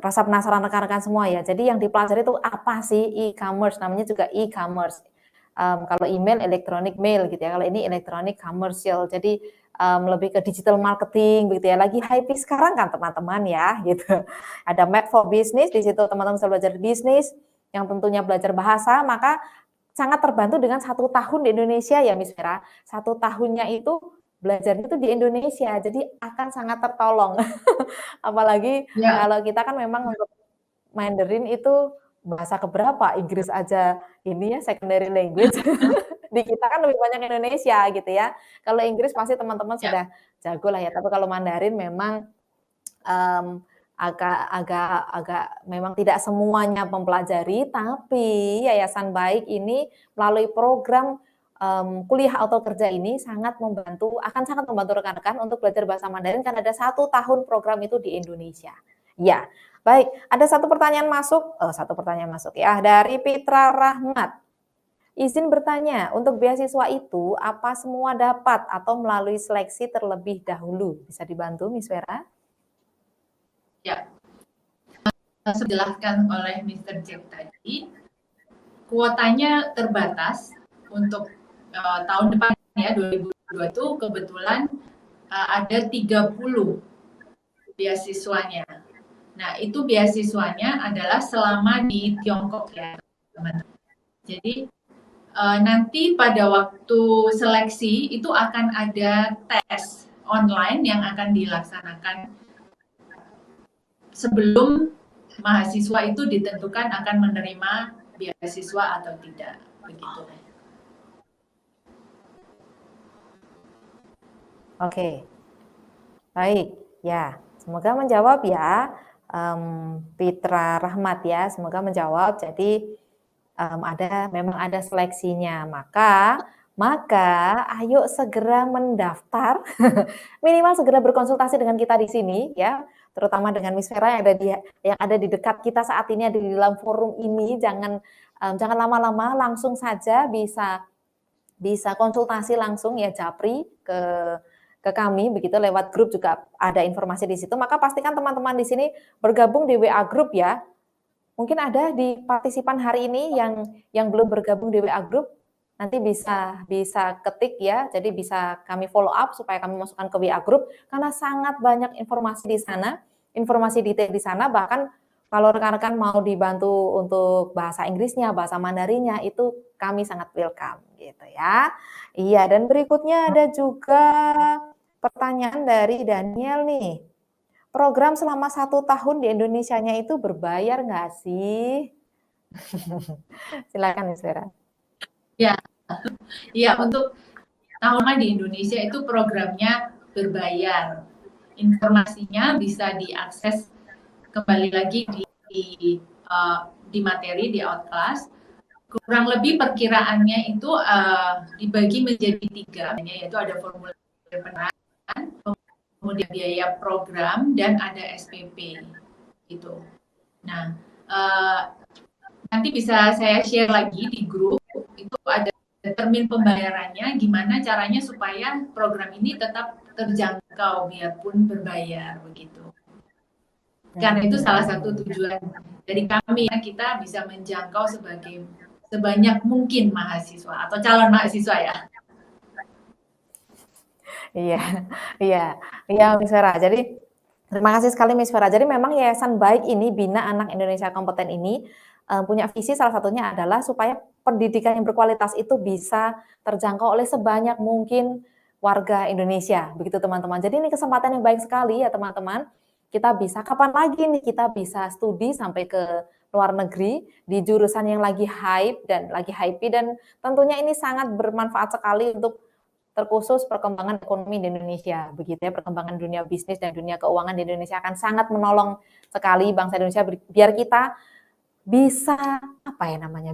Speaker 1: rasa penasaran rekan-rekan semua ya. Jadi yang dipelajari itu apa sih e-commerce? Namanya juga e-commerce. Kalau email, electronic mail gitu ya. Kalau ini electronic commercial. Jadi lebih ke digital marketing begitu ya. Lagi hype sekarang kan teman-teman ya gitu. Ada Map for Business, di situ teman-teman bisa belajar bisnis, yang tentunya belajar bahasa, maka sangat terbantu dengan 1 tahun di Indonesia ya Miss Vera. 1 tahunnya itu belajarnya itu di Indonesia, jadi akan sangat tertolong. Apalagi kalau kita kan memang untuk Mandarin itu bahasa keberapa, Inggris aja ini ya secondary language. Di kita kan lebih banyak Indonesia gitu ya. Kalau Inggris pasti teman-teman sudah jago lah ya, tapi kalau Mandarin memang agak memang tidak semuanya mempelajari, tapi Yayasan Baik ini melalui program kuliah atau kerja ini akan sangat membantu rekan-rekan untuk belajar bahasa Mandarin karena ada 1 tahun program itu di Indonesia. Ya, baik. Ada satu pertanyaan masuk ya dari Pitra Rahmat. Izin bertanya, untuk beasiswa itu apa semua dapat atau melalui seleksi terlebih dahulu? Bisa dibantu Miss Vera?
Speaker 5: Ya, dijelaskan oleh Mr. Jack tadi, kuotanya terbatas untuk tahun depan ya 2022 itu kebetulan ada 30 beasiswanya. Nah, itu beasiswanya adalah selama di Tiongkok ya, teman-teman. Jadi nanti pada waktu seleksi itu akan ada tes online yang akan dilaksanakan sebelum mahasiswa itu ditentukan akan menerima beasiswa atau tidak, begitu.
Speaker 1: Oke, baik ya. Semoga menjawab ya, Pitra Rahmat ya. Semoga menjawab. Jadi memang ada seleksinya. Maka ayo segera mendaftar, minimal segera berkonsultasi dengan kita di sini ya, terutama dengan Miss Vera yang ada di dekat kita saat ini, ada di dalam forum ini. Jangan lama-lama, langsung saja bisa konsultasi langsung ya Japri ke kami begitu, lewat grup juga ada informasi di situ. Maka pastikan teman-teman di sini bergabung di WA grup ya. Mungkin ada di partisipan hari ini yang belum bergabung di WA grup, nanti bisa ketik ya, jadi bisa kami follow up supaya kami masukkan ke WA grup, karena sangat banyak informasi di sana, informasi detail di sana. Bahkan kalau rekan-rekan mau dibantu untuk bahasa Inggrisnya, bahasa Mandarinnya, itu kami sangat welcome gitu ya. Iya, dan berikutnya ada juga pertanyaan dari Daniel nih. program selama 1 tahun di Indonesianya itu berbayar nggak sih? Silakan Miss Vera.
Speaker 5: Ya, untuk tahun di Indonesia itu programnya berbayar. Informasinya bisa diakses kembali lagi di materi di Outclass. Kurang lebih perkiraannya itu dibagi menjadi 3, yaitu ada formulir penerimaan, kemudian biaya program, dan ada SPP gitu. Nah, nanti bisa saya share lagi di grup, itu ada termin pembayarannya, gimana caranya supaya program ini tetap terjangkau biarpun berbayar begitu. Karena itu salah satu tujuan dari kami, kita bisa menjangkau sebanyak mungkin mahasiswa atau calon mahasiswa ya.
Speaker 1: Iya Miss Vera. Jadi terima kasih sekali Miss Vera. Jadi memang Yayasan Baik ini, Bina Anak Indonesia Kompeten ini punya visi salah satunya adalah supaya pendidikan yang berkualitas itu bisa terjangkau oleh sebanyak mungkin warga Indonesia. Begitu teman-teman. Jadi ini kesempatan yang baik sekali ya teman-teman. Kita bisa, kapan lagi nih kita bisa studi sampai ke luar negeri di jurusan yang lagi hype dan tentunya ini sangat bermanfaat sekali untuk terkhusus perkembangan ekonomi di Indonesia, begitu ya, perkembangan dunia bisnis dan dunia keuangan di Indonesia akan sangat menolong sekali bangsa Indonesia biar kita bisa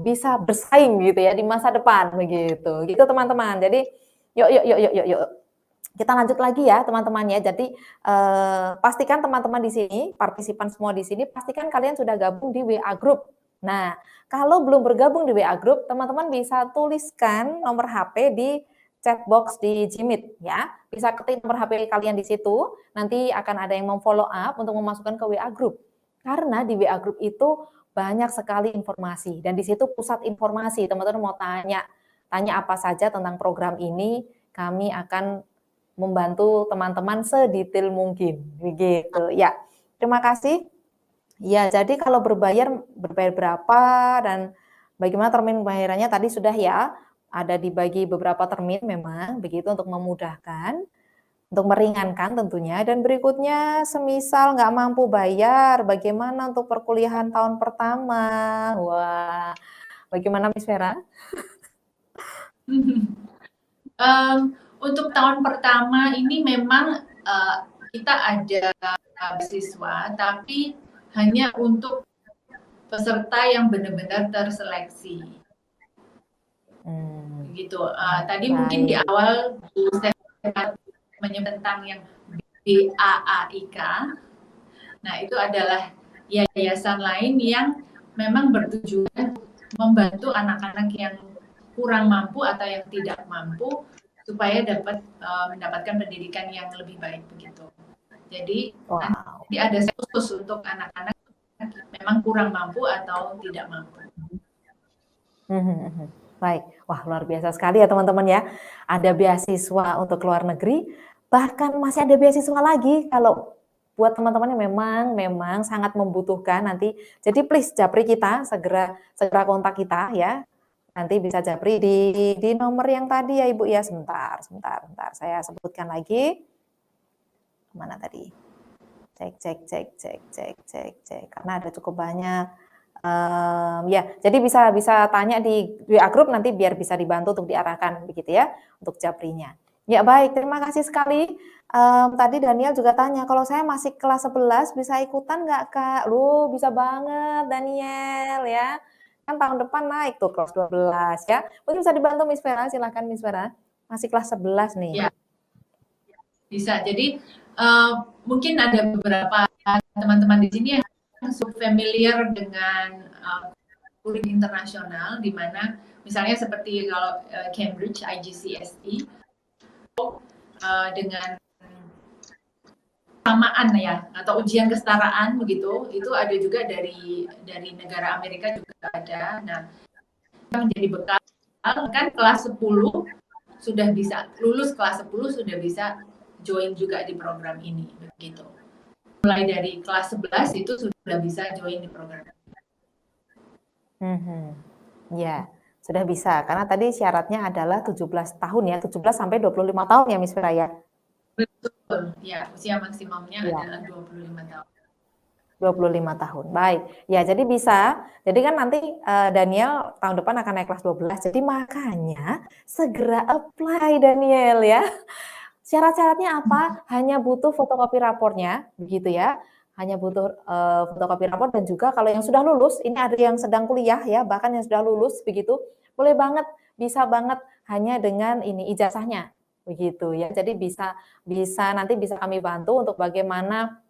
Speaker 1: bisa bersaing gitu ya di masa depan begitu. Gitu teman-teman. Jadi yuk. Kita lanjut lagi ya teman-teman ya. Jadi pastikan teman-teman di sini, partisipan semua di sini, pastikan kalian sudah gabung di WA Group. Nah, kalau belum bergabung di WA Group, teman-teman bisa tuliskan nomor HP di chat box di Jimit ya. Bisa ketik nomor HP kalian di situ, nanti akan ada yang memfollow up untuk memasukkan ke WA Group. Karena di WA Group itu banyak sekali informasi dan di situ pusat informasi. Teman-teman mau tanya apa saja tentang program ini, kami akan membantu teman-teman sedetail mungkin begitu ya. Terima kasih. Ya, jadi kalau berbayar berapa dan bagaimana termin pembayarannya tadi sudah ya, ada dibagi beberapa termin memang begitu untuk memudahkan, untuk meringankan tentunya. Dan berikutnya semisal nggak mampu bayar, bagaimana untuk perkuliahan tahun pertama? Wah, bagaimana Miss Vera?
Speaker 5: Untuk tahun pertama ini memang kita ada beasiswa, tapi hanya untuk peserta yang benar-benar terseleksi. Gitu. Tadi mungkin di awal saya menyebut tentang yang BAAIK. Nah, itu adalah yayasan lain yang memang bertujuan membantu anak-anak yang kurang mampu atau yang tidak mampu supaya dapat mendapatkan pendidikan yang lebih baik begitu. Jadi nanti ada khusus untuk anak-anak memang kurang mampu atau tidak mampu.
Speaker 1: Baik, wah luar biasa sekali ya teman-teman ya. Ada beasiswa untuk luar negeri, bahkan masih ada beasiswa lagi kalau buat teman-teman yang memang sangat membutuhkan nanti. Jadi please japri kita, segera kontak kita ya. Nanti bisa japri di nomor yang tadi ya Ibu ya. Sebentar. Saya sebutkan lagi. Mana tadi? Cek. Karena ada cukup banyak. Ya, jadi bisa tanya di WA Group nanti biar bisa dibantu untuk diarahkan begitu ya untuk japrinya. Ya baik, terima kasih sekali. Tadi Daniel juga tanya, kalau saya masih kelas 11 bisa ikutan nggak Kak? Lu bisa banget Daniel ya. Kan tahun depan naik tuh kelas 12 ya. Mungkin bisa dibantu Miss Vera, silakan Miss Vera. Masih kelas 11 nih.
Speaker 5: Ya. Bisa. Jadi mungkin ada beberapa teman-teman di sini yang familiar dengan kurikulum internasional, di mana misalnya seperti kalau Cambridge IGCSE dengan kesamaan ya atau ujian kesetaraan begitu, itu ada juga dari negara Amerika juga ada. Nah, menjadi bekal kan kelas 10 sudah bisa lulus, kelas 10 sudah bisa join juga di program ini begitu. Mulai dari kelas 11 itu sudah bisa join di program.
Speaker 1: Ya, sudah bisa karena tadi syaratnya adalah 17 tahun ya, 17 sampai 25 tahun ya Miss Vera ya.
Speaker 5: Betul, ya usia maksimumnya
Speaker 1: Ya.
Speaker 5: adalah 25 tahun.
Speaker 1: 25 tahun. Baik. Ya, jadi bisa. Jadi kan nanti Daniel tahun depan akan naik kelas 12. Jadi makanya segera apply Daniel ya. Syarat-syaratnya apa? Hanya butuh fotokopi raportnya, begitu ya. Hanya butuh fotokopi rapor dan juga kalau yang sudah lulus, ini ada yang sedang kuliah ya, bahkan yang sudah lulus begitu, boleh banget, bisa banget hanya dengan ini ijazahnya, begitu ya. Jadi bisa nanti bisa kami bantu untuk bagaimana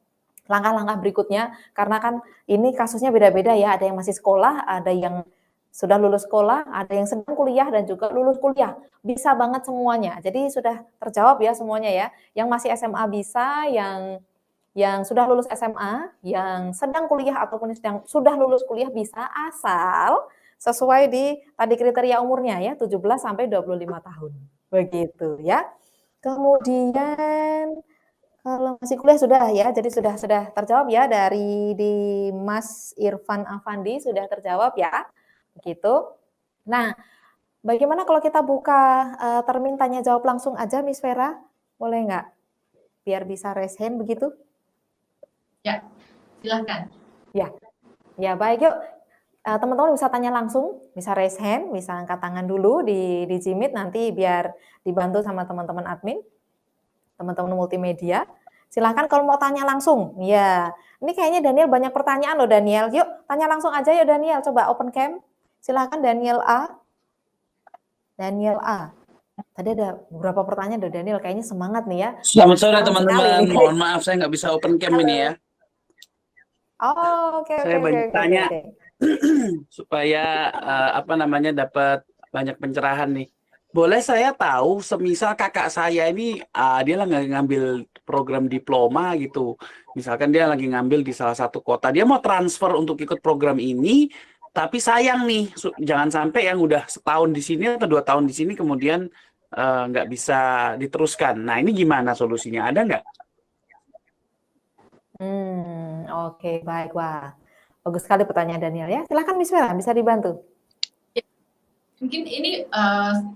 Speaker 1: langkah-langkah berikutnya, karena kan ini kasusnya beda-beda ya, ada yang masih sekolah, ada yang sudah lulus sekolah, ada yang sedang kuliah dan juga lulus kuliah. Bisa banget semuanya. Jadi sudah terjawab ya semuanya ya. Yang masih SMA bisa, yang sudah lulus SMA, yang sedang kuliah ataupun yang sudah lulus kuliah bisa, asal sesuai di tadi kriteria umurnya ya, 17 sampai 25 tahun. Begitu ya. Kemudian kalau masih kuliah sudah ya, jadi sudah terjawab ya dari di Mas Irfan Afandi sudah terjawab ya, begitu. Nah, bagaimana kalau kita buka termin tanya jawab langsung aja, Miss Vera, boleh nggak? Biar bisa raise hand begitu?
Speaker 5: Ya, silahkan.
Speaker 1: Ya baik yuk, teman-teman bisa tanya langsung, bisa raise hand, bisa angkat tangan dulu di Jimit nanti biar dibantu sama teman-teman admin. Teman-teman multimedia, silahkan kalau mau tanya langsung. Ya, ini kayaknya Daniel banyak pertanyaan loh Daniel. Yuk, tanya langsung aja yuk Daniel. Coba open cam. Silahkan Daniel A. Daniel A. Tadi ada beberapa pertanyaan dari Daniel. Kayaknya semangat nih ya.
Speaker 7: Selamat sore
Speaker 1: Semangat
Speaker 7: teman-teman.
Speaker 1: sekali nih.
Speaker 7: Mohon maaf saya nggak bisa open cam ini ya.
Speaker 1: Oh, oke.
Speaker 7: Saya banyak tanya
Speaker 1: oke.
Speaker 7: supaya dapat banyak pencerahan nih. Boleh saya tahu, semisal kakak saya ini dia lagi ngambil program diploma gitu. Misalkan dia lagi ngambil di salah satu kota, dia mau transfer untuk ikut program ini, tapi sayang nih, jangan sampai yang udah setahun di sini atau 2 tahun di sini kemudian nggak bisa diteruskan. Nah ini gimana solusinya? Ada nggak?
Speaker 1: Oke, baik. Wah, bagus sekali pertanyaan Daniel ya. Silakan Miss Vera, bisa dibantu.
Speaker 5: Mungkin ini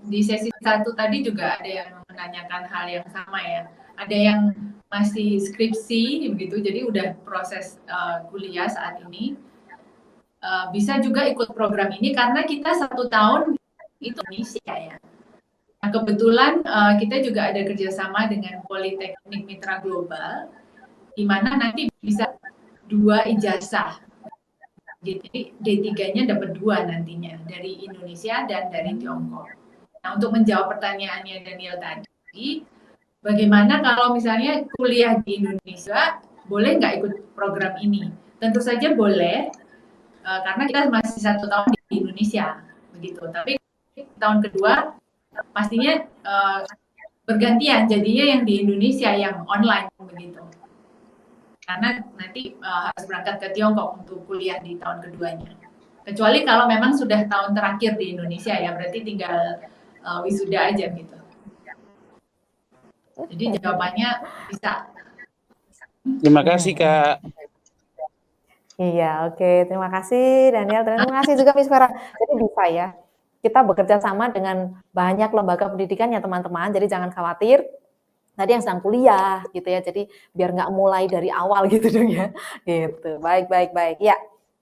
Speaker 5: di sesi 1 tadi juga ada yang menanyakan hal yang sama ya. Ada yang masih skripsi begitu, jadi udah proses kuliah saat ini. Bisa juga ikut program ini karena kita 1 tahun itu Indonesia ya. Nah, kebetulan kita juga ada kerjasama dengan Politeknik Mitra Global, di mana nanti bisa 2 ijazah. Jadi D3-nya dapat 2 nantinya, dari Indonesia dan dari Tiongkok. Nah, untuk menjawab pertanyaannya Daniel tadi, bagaimana kalau misalnya kuliah di Indonesia, boleh nggak ikut program ini? Tentu saja boleh, karena kita masih 1 tahun di Indonesia, begitu. Tapi tahun kedua, pastinya bergantian, jadinya yang di Indonesia yang online, begitu. Karena nanti harus berangkat ke Tiongkok untuk kuliah di tahun keduanya. Kecuali kalau memang sudah tahun terakhir di Indonesia ya, berarti tinggal wisuda aja gitu. Jadi jawabannya bisa.
Speaker 7: Terima kasih Kak.
Speaker 1: Iya, oke. Terima kasih Daniel. Terima kasih juga Miss Vera. Jadi bisa ya, kita bekerja sama dengan banyak lembaga pendidikan ya teman-teman. Jadi jangan khawatir. Tadi yang sedang kuliah gitu ya, jadi biar nggak mulai dari awal gitu dong ya, gitu. Baik.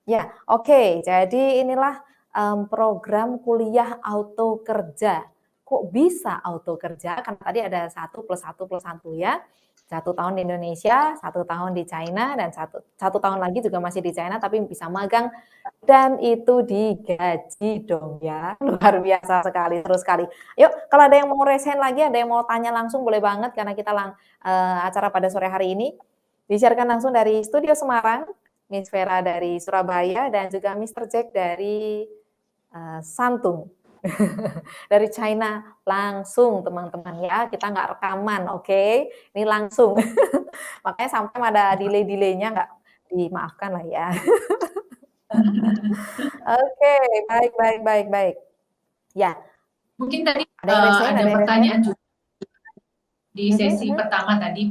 Speaker 1: Ya, oke. Jadi inilah program kuliah auto kerja. Kok bisa auto kerja? Karena tadi ada 1+1+1 ya. 1 tahun di Indonesia, 1 tahun di China, dan satu tahun lagi juga masih di China, tapi bisa magang, dan itu digaji dong ya. Luar biasa sekali, terus sekali. Yuk, kalau ada yang mau raise hand lagi, ada yang mau tanya langsung, boleh banget, karena kita acara pada sore hari ini disiarkan langsung dari Studio Semarang, Miss Vera dari Surabaya, dan juga Mr. Jack dari Santung. Dari China langsung teman-teman ya, kita nggak rekaman, oke? Ini langsung. Makanya sampai ada delay-delaynya nggak dimaafkan lah ya. Oke, baik. Ya.
Speaker 5: Mungkin tadi ada pertanyaan juga di sesi pertama tadi.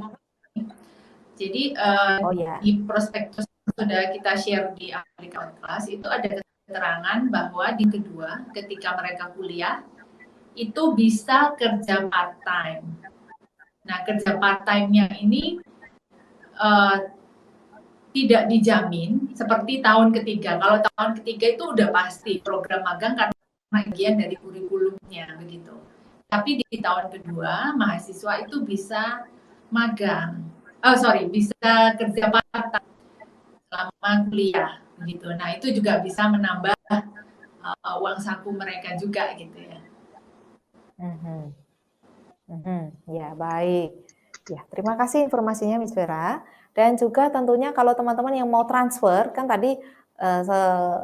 Speaker 5: Jadi di prospektus sudah kita share di aplikasi kelas itu ada keterangan bahwa di kedua ketika mereka kuliah itu bisa kerja part time. Nah, kerja part-time-nya ini tidak dijamin seperti tahun ketiga. Kalau tahun ketiga itu udah pasti program magang karena bagian dari kurikulumnya begitu. Tapi di tahun kedua mahasiswa itu bisa magang. Bisa kerja part-time selama kuliah begitu. Nah, itu juga bisa menambah uang saku mereka juga gitu ya.
Speaker 1: Ya, baik. Ya, terima kasih informasinya Miss Vera. Dan juga tentunya kalau teman-teman yang mau transfer, kan tadi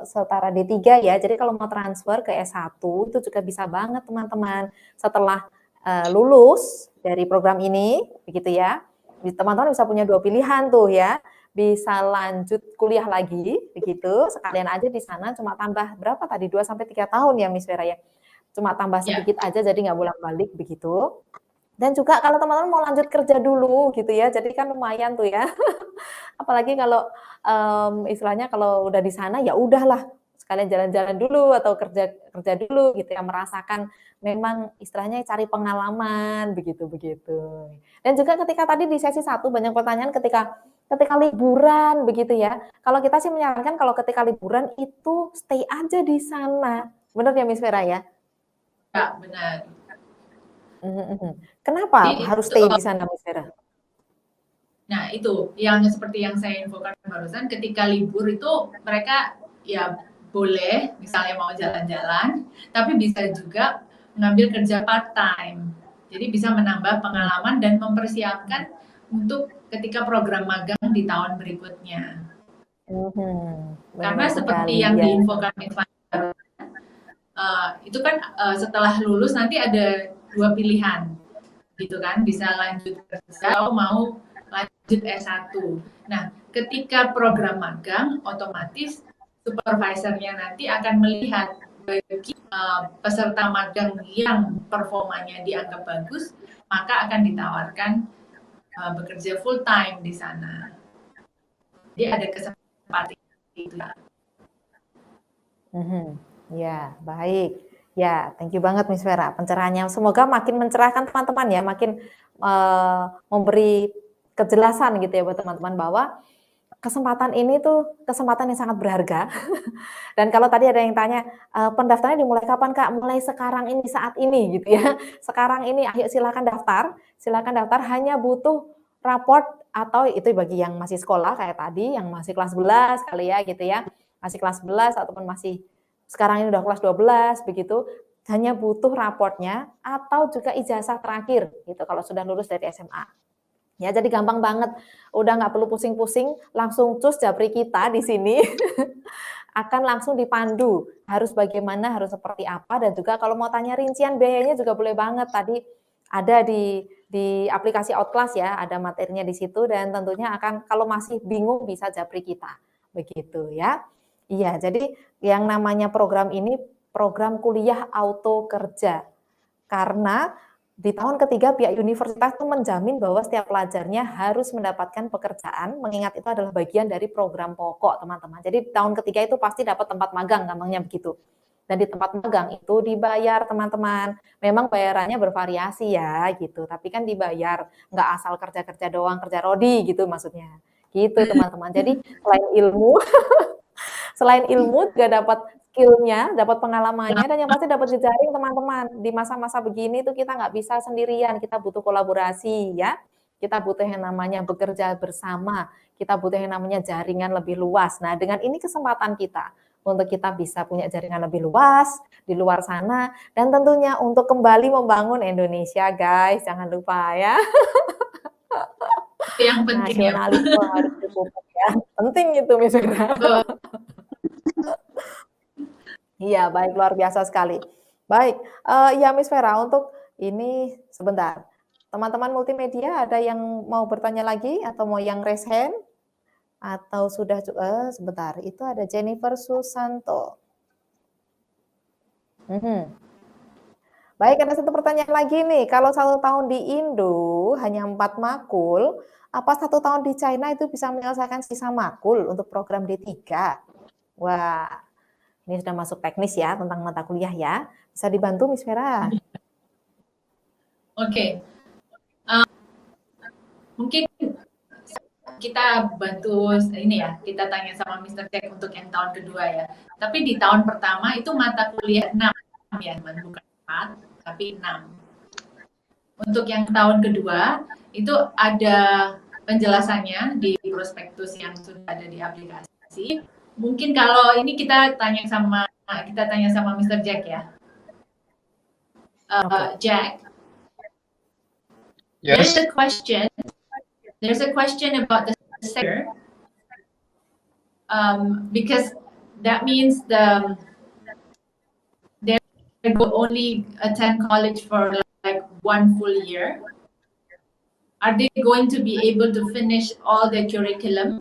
Speaker 1: setara D3 ya, jadi kalau mau transfer ke S1 itu juga bisa banget teman-teman. Setelah lulus dari program ini, begitu ya, teman-teman bisa punya 2 pilihan tuh ya, bisa lanjut kuliah lagi, begitu, sekalian aja di sana cuma tambah berapa tadi, 2-3 tahun ya Miss Vera ya, cuma tambah sedikit aja jadi nggak bolak-balik begitu. Dan juga kalau teman-teman mau lanjut kerja dulu gitu ya, jadi kan lumayan tuh ya. Apalagi kalau istilahnya kalau udah di sana ya udahlah sekalian jalan-jalan dulu atau kerja dulu gitu ya, merasakan memang istilahnya cari pengalaman begitu. Dan juga ketika tadi di sesi 1 banyak pertanyaan ketika liburan begitu ya. Kalau kita sih menyarankan kalau ketika liburan itu stay aja di sana. Benar ya Miss Vera ya?
Speaker 5: Ya, benar.
Speaker 1: Kenapa harus stay di sana Miss Vera?
Speaker 5: Nah, itu yang seperti yang saya infokan barusan, ketika libur itu mereka ya boleh misalnya mau jalan-jalan, tapi bisa juga mengambil kerja part-time. Jadi bisa menambah pengalaman dan mempersiapkan untuk ketika program magang di tahun berikutnya. Karena seperti yang diinfokan itu kan setelah lulus nanti ada 2 pilihan gitu kan, bisa lanjut kerja atau mau lanjut S1. Nah, ketika program magang otomatis supervisornya nanti akan melihat bagi peserta magang yang performanya dianggap bagus, maka akan ditawarkan bekerja full time di sana. Jadi ada kesempatan itu.
Speaker 1: Ya, baik. Ya, thank you banget Miss Vera pencerahannya. Semoga makin mencerahkan teman-teman ya, makin memberi kejelasan gitu ya buat teman-teman bahwa kesempatan ini tuh kesempatan yang sangat berharga. Dan kalau tadi ada yang tanya, pendaftarannya dimulai kapan Kak? Mulai sekarang ini, saat ini gitu ya. Sekarang ini, ayo silakan daftar. Silakan daftar, hanya butuh raport atau itu bagi yang masih sekolah kayak tadi, yang masih kelas 11 kali ya gitu ya. Masih kelas 11 ataupun masih sekarang ini udah kelas 12 begitu, hanya butuh raportnya atau juga ijazah terakhir gitu kalau sudah lulus dari SMA. Ya, jadi gampang banget, udah nggak perlu pusing-pusing, langsung cus Japri kita di sini akan langsung dipandu, harus bagaimana, harus seperti apa, dan juga kalau mau tanya rincian biayanya juga boleh banget, tadi ada di aplikasi Outclass ya, ada materinya di situ, dan tentunya akan kalau masih bingung bisa Japri kita, begitu ya. Iya, jadi yang namanya program ini program kuliah auto kerja. Karena di tahun ketiga pihak universitas itu menjamin bahwa setiap pelajarnya harus mendapatkan pekerjaan, mengingat itu adalah bagian dari program pokok, teman-teman. Jadi di tahun ketiga itu pasti dapat tempat magang, gampangnya begitu. Dan di tempat magang itu dibayar, teman-teman. Memang bayarannya bervariasi ya, gitu. Tapi kan dibayar, nggak asal kerja-kerja doang, kerja rodi gitu maksudnya. Gitu, teman-teman. Jadi selain ilmu juga dapat skill-nya, dapat pengalamannya, dan yang pasti dapat jejaring teman-teman. Di masa-masa begini tuh kita nggak bisa sendirian, kita butuh kolaborasi ya. Kita butuh yang namanya bekerja bersama, kita butuh yang namanya jaringan lebih luas. Nah, dengan ini kesempatan kita untuk kita bisa punya jaringan lebih luas di luar sana, dan tentunya untuk kembali membangun Indonesia, guys. Jangan lupa ya.
Speaker 5: Yang penting
Speaker 1: nasionalisme harus dipupuk ya. Penting itu misalnya. Iya, baik, luar biasa sekali. Baik, ya Miss Vera, untuk ini sebentar. Teman-teman multimedia ada yang mau bertanya lagi atau mau yang raise hand? Atau sudah sebentar, itu ada Jennifer Susanto. Baik, ada satu pertanyaan lagi nih. Kalau 1 tahun di Indo hanya 4 makul, apa 1 tahun di China itu bisa menyelesaikan sisa makul untuk program D3? Wah, ini sudah masuk teknis ya tentang mata kuliah ya. Bisa dibantu Miss Vera?
Speaker 5: Oke. Mungkin kita bantu ini ya, kita tanya sama Mr. Jack untuk yang tahun kedua ya. Tapi di tahun pertama itu mata kuliah 6 ya, bukan 4, tapi 6. Untuk yang tahun kedua itu ada penjelasannya di prospektus yang sudah ada di aplikasi. Mungkin kalau ini kita tanya sama Mr. Jack ya. Jack.
Speaker 4: Yes.
Speaker 5: There's a question about the sector, because that means they will only attend college for like 1 full year. Are they going to be able to finish all the curriculum?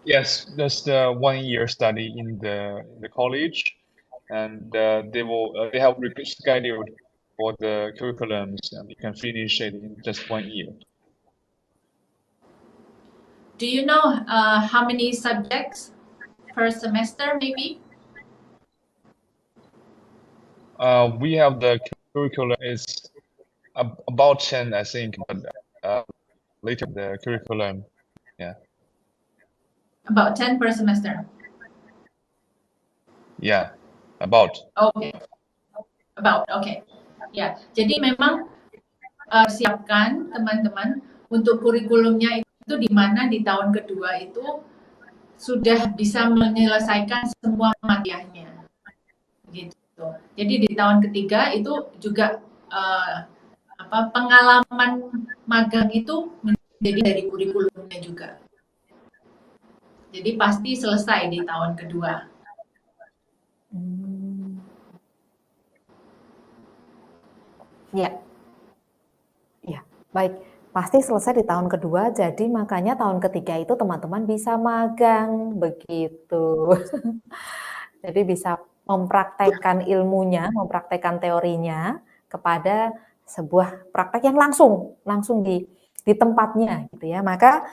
Speaker 4: Yes, that's the 1-year study in the college, and they have scheduled for the curriculums, and you can finish it in just 1 year.
Speaker 5: Do you know how many subjects per semester, maybe?
Speaker 4: We have the curriculum is about 10, I think, but later the curriculum, yeah.
Speaker 5: About 10 per semester.
Speaker 4: Yeah, about.
Speaker 5: Okay. Okay. Ya, jadi memang siapkan teman-teman untuk kurikulumnya itu di mana di tahun kedua itu sudah bisa menyelesaikan semua materinya, gitu. Jadi di tahun ketiga itu juga pengalaman magang itu menjadi dari kurikulumnya juga. Jadi pasti selesai di tahun kedua.
Speaker 1: Ya, baik. Pasti selesai di tahun kedua, jadi makanya tahun ketiga itu teman-teman bisa magang, begitu. Jadi bisa mempraktekkan ilmunya, mempraktekkan teorinya kepada sebuah praktek yang langsung di tempatnya, gitu ya. Maka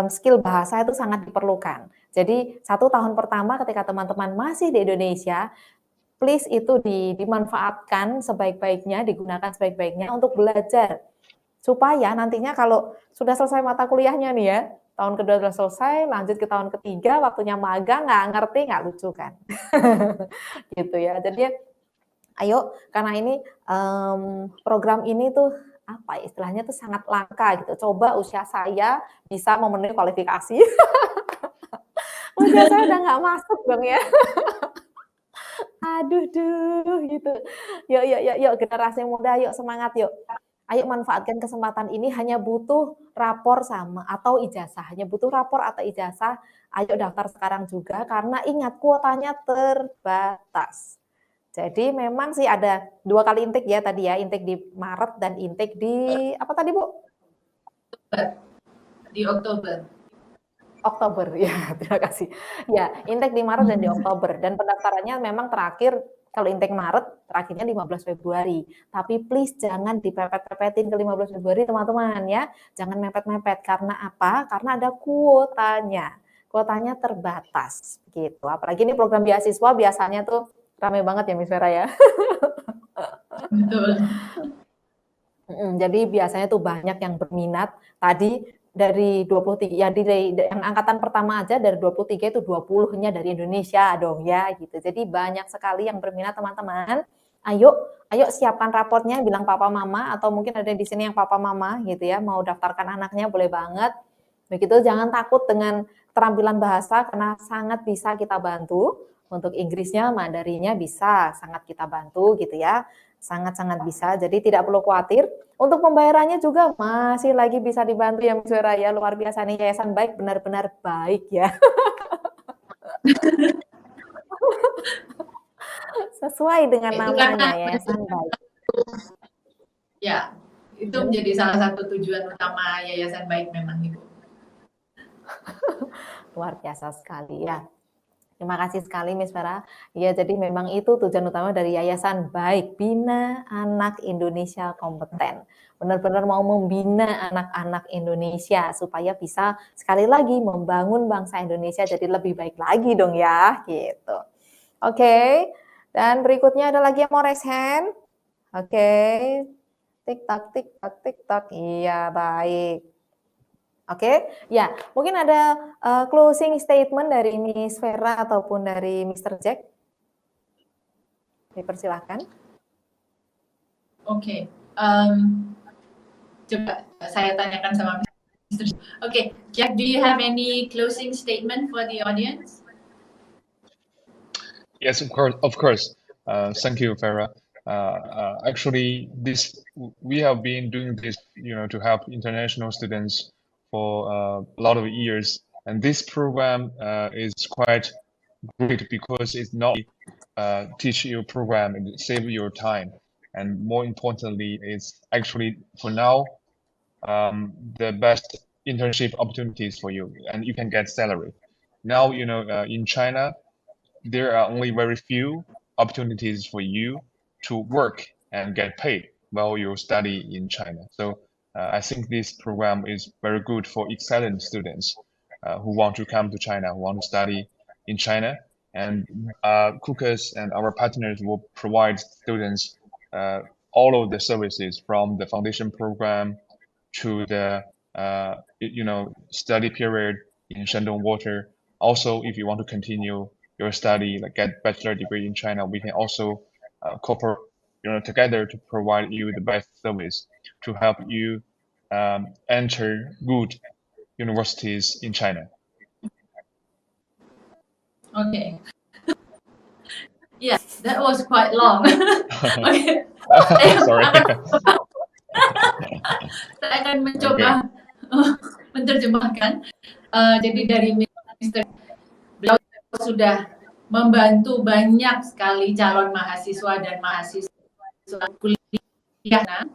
Speaker 1: skill bahasa itu sangat diperlukan. Jadi 1 tahun pertama ketika teman-teman masih di Indonesia, please itu dimanfaatkan sebaik-baiknya, digunakan sebaik-baiknya untuk belajar. Supaya nantinya kalau sudah selesai mata kuliahnya nih ya, tahun kedua sudah selesai, lanjut ke tahun ketiga, waktunya magang, nggak ngerti, nggak lucu kan. Gitu ya. Jadi ayo, karena ini program ini tuh apa istilahnya tuh sangat langka gitu. Coba usia saya bisa memenuhi kualifikasi. Usia saya udah nggak masuk dong ya. Aduh gitu. Yuk generasi muda, yuk semangat yuk. Ayo manfaatkan kesempatan ini, hanya butuh rapor atau ijazah. Hanya butuh rapor atau ijazah. Ayo daftar sekarang juga, karena ingat kuotanya terbatas. Jadi memang sih ada 2 kali intake ya tadi ya, intake di Maret dan intake di apa tadi Bu?
Speaker 5: Di Oktober.
Speaker 1: Oktober, ya terima kasih. Ya, intake di Maret dan di Oktober. Dan pendaftarannya memang terakhir, kalau intake Maret, terakhirnya 15 Februari. Tapi please jangan dipepet-pepetin ke 15 Februari teman-teman ya. Jangan mepet-mepet. Karena apa? Karena ada kuotanya. Kuotanya terbatas. Gitu. Apalagi ini program beasiswa biasanya tuh ramai banget ya Miss Vera ya.
Speaker 5: Betul.
Speaker 1: Jadi biasanya tuh banyak yang berminat. Tadi dari 23 ya yang angkatan pertama aja dari 23 itu 20-nya dari Indonesia dong ya gitu. Jadi banyak sekali yang berminat teman-teman. Ayo siapkan raportnya, bilang papa mama, atau mungkin ada di sini yang papa mama gitu ya, mau daftarkan anaknya boleh banget. Begitu, jangan takut dengan keterampilan bahasa karena sangat bisa kita bantu. Untuk Inggrisnya, Mandarinnya bisa sangat kita bantu gitu ya. Sangat-sangat bisa, jadi tidak perlu khawatir. Untuk pembayarannya juga masih lagi bisa dibantu ya Miss Vera ya, luar biasa nih, Yayasan Baik benar-benar baik ya. Sesuai dengan namanya, Yayasan Baik.
Speaker 5: Ya, itu menjadi salah satu tujuan utama Yayasan Baik memang Ibu.
Speaker 1: Luar biasa sekali ya. Terima kasih sekali Miss Vera. Ya, jadi memang itu tujuan utama dari Yayasan Baik, bina anak Indonesia kompeten. Benar-benar mau membina anak-anak Indonesia supaya bisa sekali lagi membangun bangsa Indonesia jadi lebih baik lagi dong ya, gitu. Oke. Dan berikutnya ada lagi yang mau raise hand? Oke. Tik-tak, tik-tak, tik-tak. Iya, baik. Oke, ya mungkin ada closing statement dari Miss Vera ataupun dari Mr. Jack. Dipersilahkan.
Speaker 5: Oke, coba saya tanyakan sama Mr. Oke, Jack, do you have any closing statement for the audience?
Speaker 4: Yes, of course. Thank you, Farah. Actually, we have been doing this, to help international students for a lot of years, and this program is quite great because it's not teach you program and save your time, and more importantly, it's actually for now the best internship opportunities for you, and you can get salary. Now, in China, there are only very few opportunities for you to work and get paid while you study in China. So I think this program is very good for excellent students who want to come to China, who want to study in China. And Kukas and our partners will provide students all of the services from the foundation program to the study period in Shandong Water. Also, if you want to continue your study, like get bachelor degree in China, we can also cooperate, together to provide you the best service to help you enter good universities in China.
Speaker 5: Okay. Yeah, that was quite long. Okay.
Speaker 4: Sorry.
Speaker 5: Saya akan mencoba menerjemahkan. Jadi dari Mr. Beliau sudah membantu banyak sekali calon mahasiswa dan mahasiswa kuliah,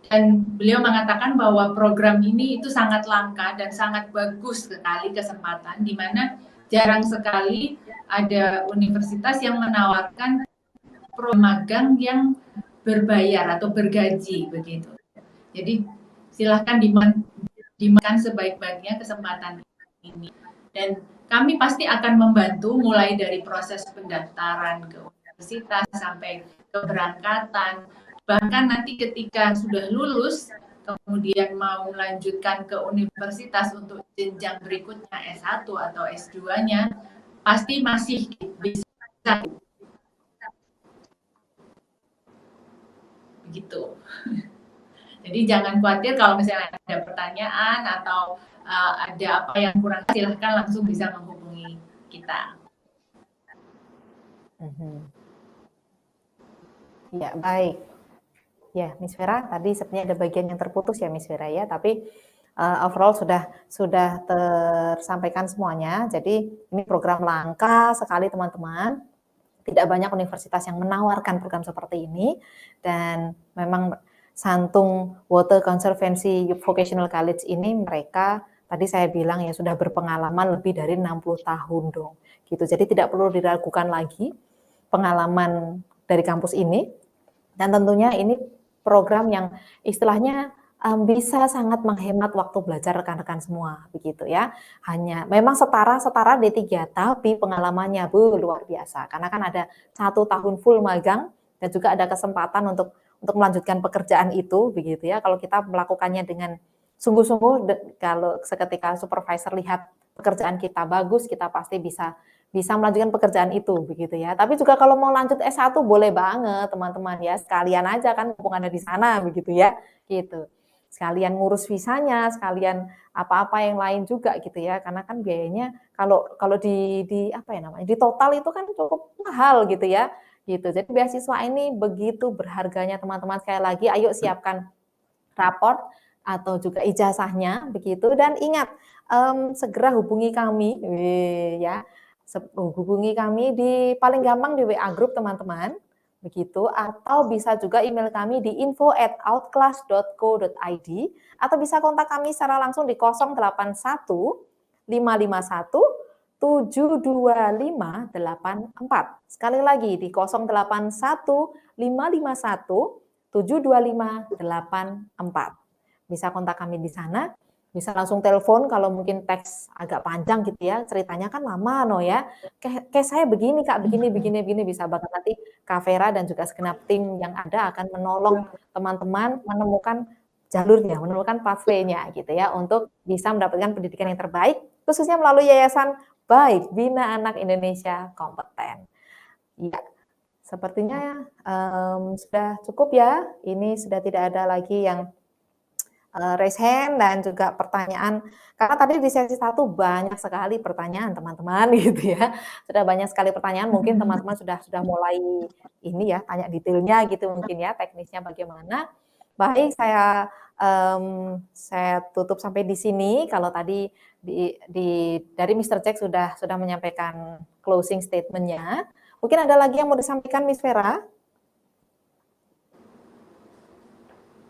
Speaker 5: dan beliau mengatakan bahwa program ini itu sangat langka dan sangat bagus sekali kesempatan, di mana jarang sekali ada universitas yang menawarkan program magang yang berbayar atau bergaji begitu. Jadi silahkan dimakan sebaik-baiknya kesempatan ini, dan kami pasti akan membantu mulai dari proses pendaftaran ke universitas sampai keberangkatan, bahkan nanti ketika sudah lulus kemudian mau melanjutkan ke universitas untuk jenjang berikutnya S1 atau S2-nya pasti masih bisa. Begitu. Jadi jangan khawatir kalau misalnya ada pertanyaan atau ada apa yang kurang, silahkan langsung bisa menghubungi kita.
Speaker 1: Ya, baik. Ya, Miss Vera, tadi sebenarnya ada bagian yang terputus ya, Miss Vera ya, tapi overall sudah tersampaikan semuanya. Jadi ini program langka sekali teman-teman. Tidak banyak universitas yang menawarkan program seperti ini, dan memang Santung Water Conservancy Vocational College ini mereka tadi saya bilang ya sudah berpengalaman lebih dari 60 tahun dong. Gitu. Jadi tidak perlu diragukan lagi pengalaman dari kampus ini, dan tentunya ini program yang istilahnya bisa sangat menghemat waktu belajar rekan-rekan semua begitu ya. Hanya memang setara D3, tapi pengalamannya luar biasa karena kan ada 1 tahun full magang dan juga ada kesempatan untuk melanjutkan pekerjaan itu begitu ya. Kalau kita melakukannya dengan sungguh-sungguh, kalau seketika supervisor lihat pekerjaan kita bagus, kita pasti bisa melanjutkan pekerjaan itu begitu ya. Tapi juga kalau mau lanjut S1 boleh banget teman-teman ya, sekalian aja kan mumpung ada di sana begitu ya, gitu. Sekalian ngurus visanya, sekalian apa-apa yang lain juga gitu ya. Karena kan biayanya kalau di total itu kan cukup mahal gitu ya. Gitu. Jadi beasiswa ini begitu berharganya teman-teman. Sekali lagi ayo siapkan raport atau juga ijazahnya begitu, dan ingat segera hubungi kami ya. Hubungi kami di paling gampang di WA group teman-teman begitu, atau bisa juga email kami di info@outclass.co.id, atau bisa kontak kami secara langsung di 081 551 72584. Sekali lagi di 081 551 72584. Bisa kontak kami di sana, Bisa langsung telepon kalau mungkin teks agak panjang gitu ya, ceritanya kan lama no ya. Kayak saya begini Kak, begini, bisa banget nanti Kak Vera dan juga segenap tim yang ada akan menolong teman-teman menemukan jalurnya, menemukan pathway-nya gitu ya, untuk bisa mendapatkan pendidikan yang terbaik, khususnya melalui Yayasan Baik, Bina Anak Indonesia Kompeten. Ya, sepertinya sudah cukup ya, ini sudah tidak ada lagi yang raise hand dan juga pertanyaan, karena tadi di sesi 1 banyak sekali pertanyaan teman-teman gitu ya. Sudah banyak sekali pertanyaan, mungkin teman-teman sudah mulai ini ya, tanya detailnya gitu mungkin ya, teknisnya bagaimana. Baik, saya tutup sampai di sini. Kalau tadi dari Mr. Jack sudah menyampaikan closing statement-nya. Mungkin ada lagi yang mau disampaikan Miss Vera?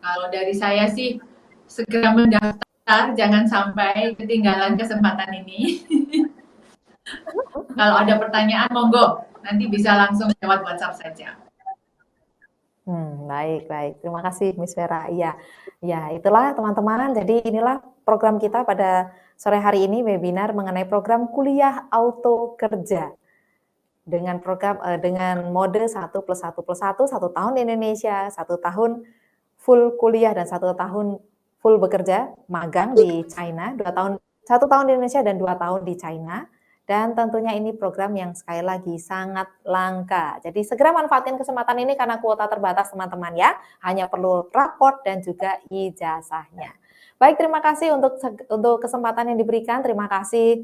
Speaker 5: Kalau dari saya sih segera mendaftar, jangan sampai ketinggalan kesempatan ini. Kalau ada pertanyaan, monggo, nanti bisa langsung lewat WhatsApp saja.
Speaker 1: Baik. Terima kasih Miss Vera. Iya, itulah teman-teman. Jadi inilah program kita pada sore hari ini, webinar mengenai program kuliah auto kerja. Dengan program dengan mode 1+1+1, 1 tahun di Indonesia, 1 tahun full kuliah dan 1 tahun full bekerja, magang di China, 1 tahun di Indonesia dan 2 tahun di China. Dan tentunya ini program yang sekali lagi sangat langka. Jadi segera manfaatin kesempatan ini karena kuota terbatas teman-teman ya. Hanya perlu raport dan juga ijazahnya. Baik, terima kasih untuk kesempatan yang diberikan. Terima kasih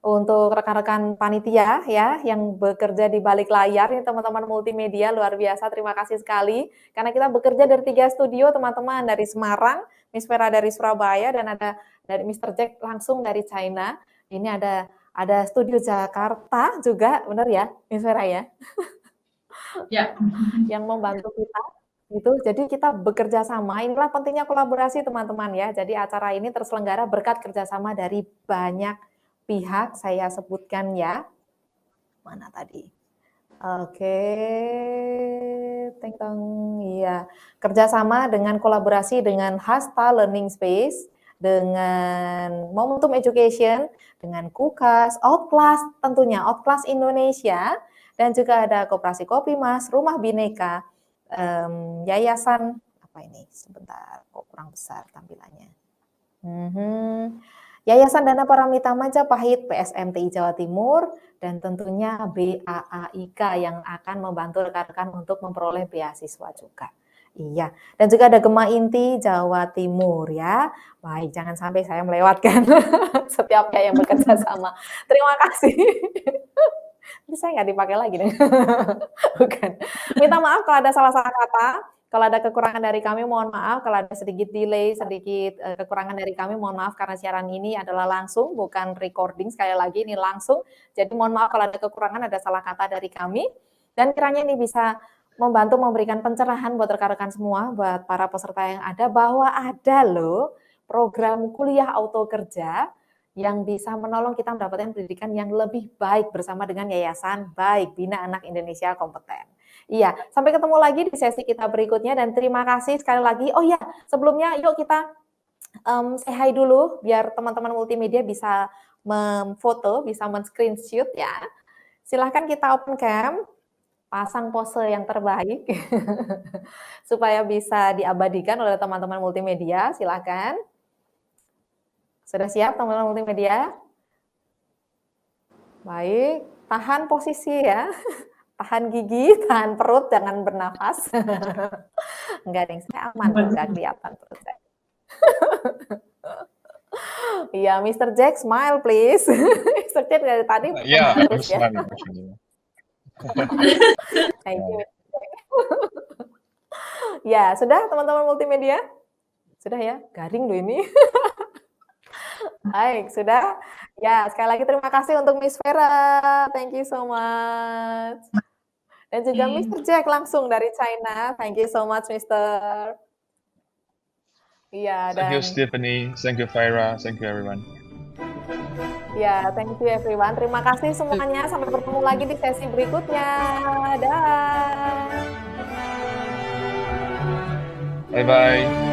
Speaker 1: untuk rekan-rekan panitia ya yang bekerja di balik layar nih, teman-teman multimedia, luar biasa, terima kasih sekali karena kita bekerja dari 3 studio teman-teman, dari Semarang, Miss Vera dari Surabaya, dan ada dari Mr. Jack langsung dari China. Ini ada studio Jakarta juga, benar ya Miss Vera ya?
Speaker 5: Ya.
Speaker 1: Yang membantu kita itu, jadi kita bekerja sama. Inilah pentingnya kolaborasi teman-teman ya. Jadi acara ini terselenggara berkat kerjasama dari banyak pihak, saya sebutkan ya. Mana tadi? Oke, teng-teng, iya. Kerjasama dengan kolaborasi dengan Hasta Learning Space, dengan Momentum Education, dengan KUKAS, Outclass tentunya, Outclass Indonesia, dan juga ada Koperasi Kopi Mas, Rumah Bineka, Yayasan, apa ini? Sebentar, kok kurang besar tampilannya. Yayasan Dana Paramita Majapahit, PSMTI Jawa Timur, dan tentunya BAAIK yang akan membantu rekan-rekan untuk memperoleh beasiswa juga. Iya, dan juga ada Gema Inti Jawa Timur ya. Baik, jangan sampai saya melewatkan setiap yang bekerja sama. Terima kasih. Ini saya nggak dipakai lagi nih. Bukan. Minta maaf kalau ada salah-salah kata. Kalau ada kekurangan dari kami, mohon maaf. Kalau ada sedikit delay, sedikit kekurangan dari kami, mohon maaf karena siaran ini adalah langsung, bukan recording. Sekali lagi, ini langsung. Jadi mohon maaf kalau ada kekurangan, ada salah kata dari kami. Dan kiranya ini bisa membantu memberikan pencerahan buat rekan-rekan semua, buat para peserta yang ada, bahwa ada loh program kuliah auto kerja yang bisa menolong kita mendapatkan pendidikan yang lebih baik bersama dengan Yayasan Baik Bina Anak Indonesia Kompeten. Iya, sampai ketemu lagi di sesi kita berikutnya dan terima kasih sekali lagi. Oh ya, sebelumnya yuk kita say hi dulu biar teman-teman multimedia bisa memfoto, bisa men-screenshot ya. Silahkan kita open cam, pasang pose yang terbaik supaya bisa diabadikan oleh teman-teman multimedia. Silahkan. Sudah siap teman-teman multimedia? Baik, tahan posisi ya. Tahan gigi, tahan perut, jangan bernafas. Enggak deh, saya aman, enggak kelihatan perut saya. Iya, Mr. Jack, smile please. Mr. Jack dari tadi.
Speaker 4: Yeah,
Speaker 1: terus ya. Thank you. Ya, sudah teman-teman multimedia? Sudah ya, garing loh ini. Baik, sudah. Ya, sekali lagi terima kasih untuk Miss Vera. Thank you so much. Dan juga Mr. Jack langsung dari China. Thank you so much, Mr. Iya,
Speaker 4: Thank you, Stephanie. Thank you, Faira. Thank you, everyone.
Speaker 1: Ya, thank you, everyone. Terima kasih semuanya. Sampai bertemu lagi di sesi berikutnya. Dah.
Speaker 4: Bye-bye.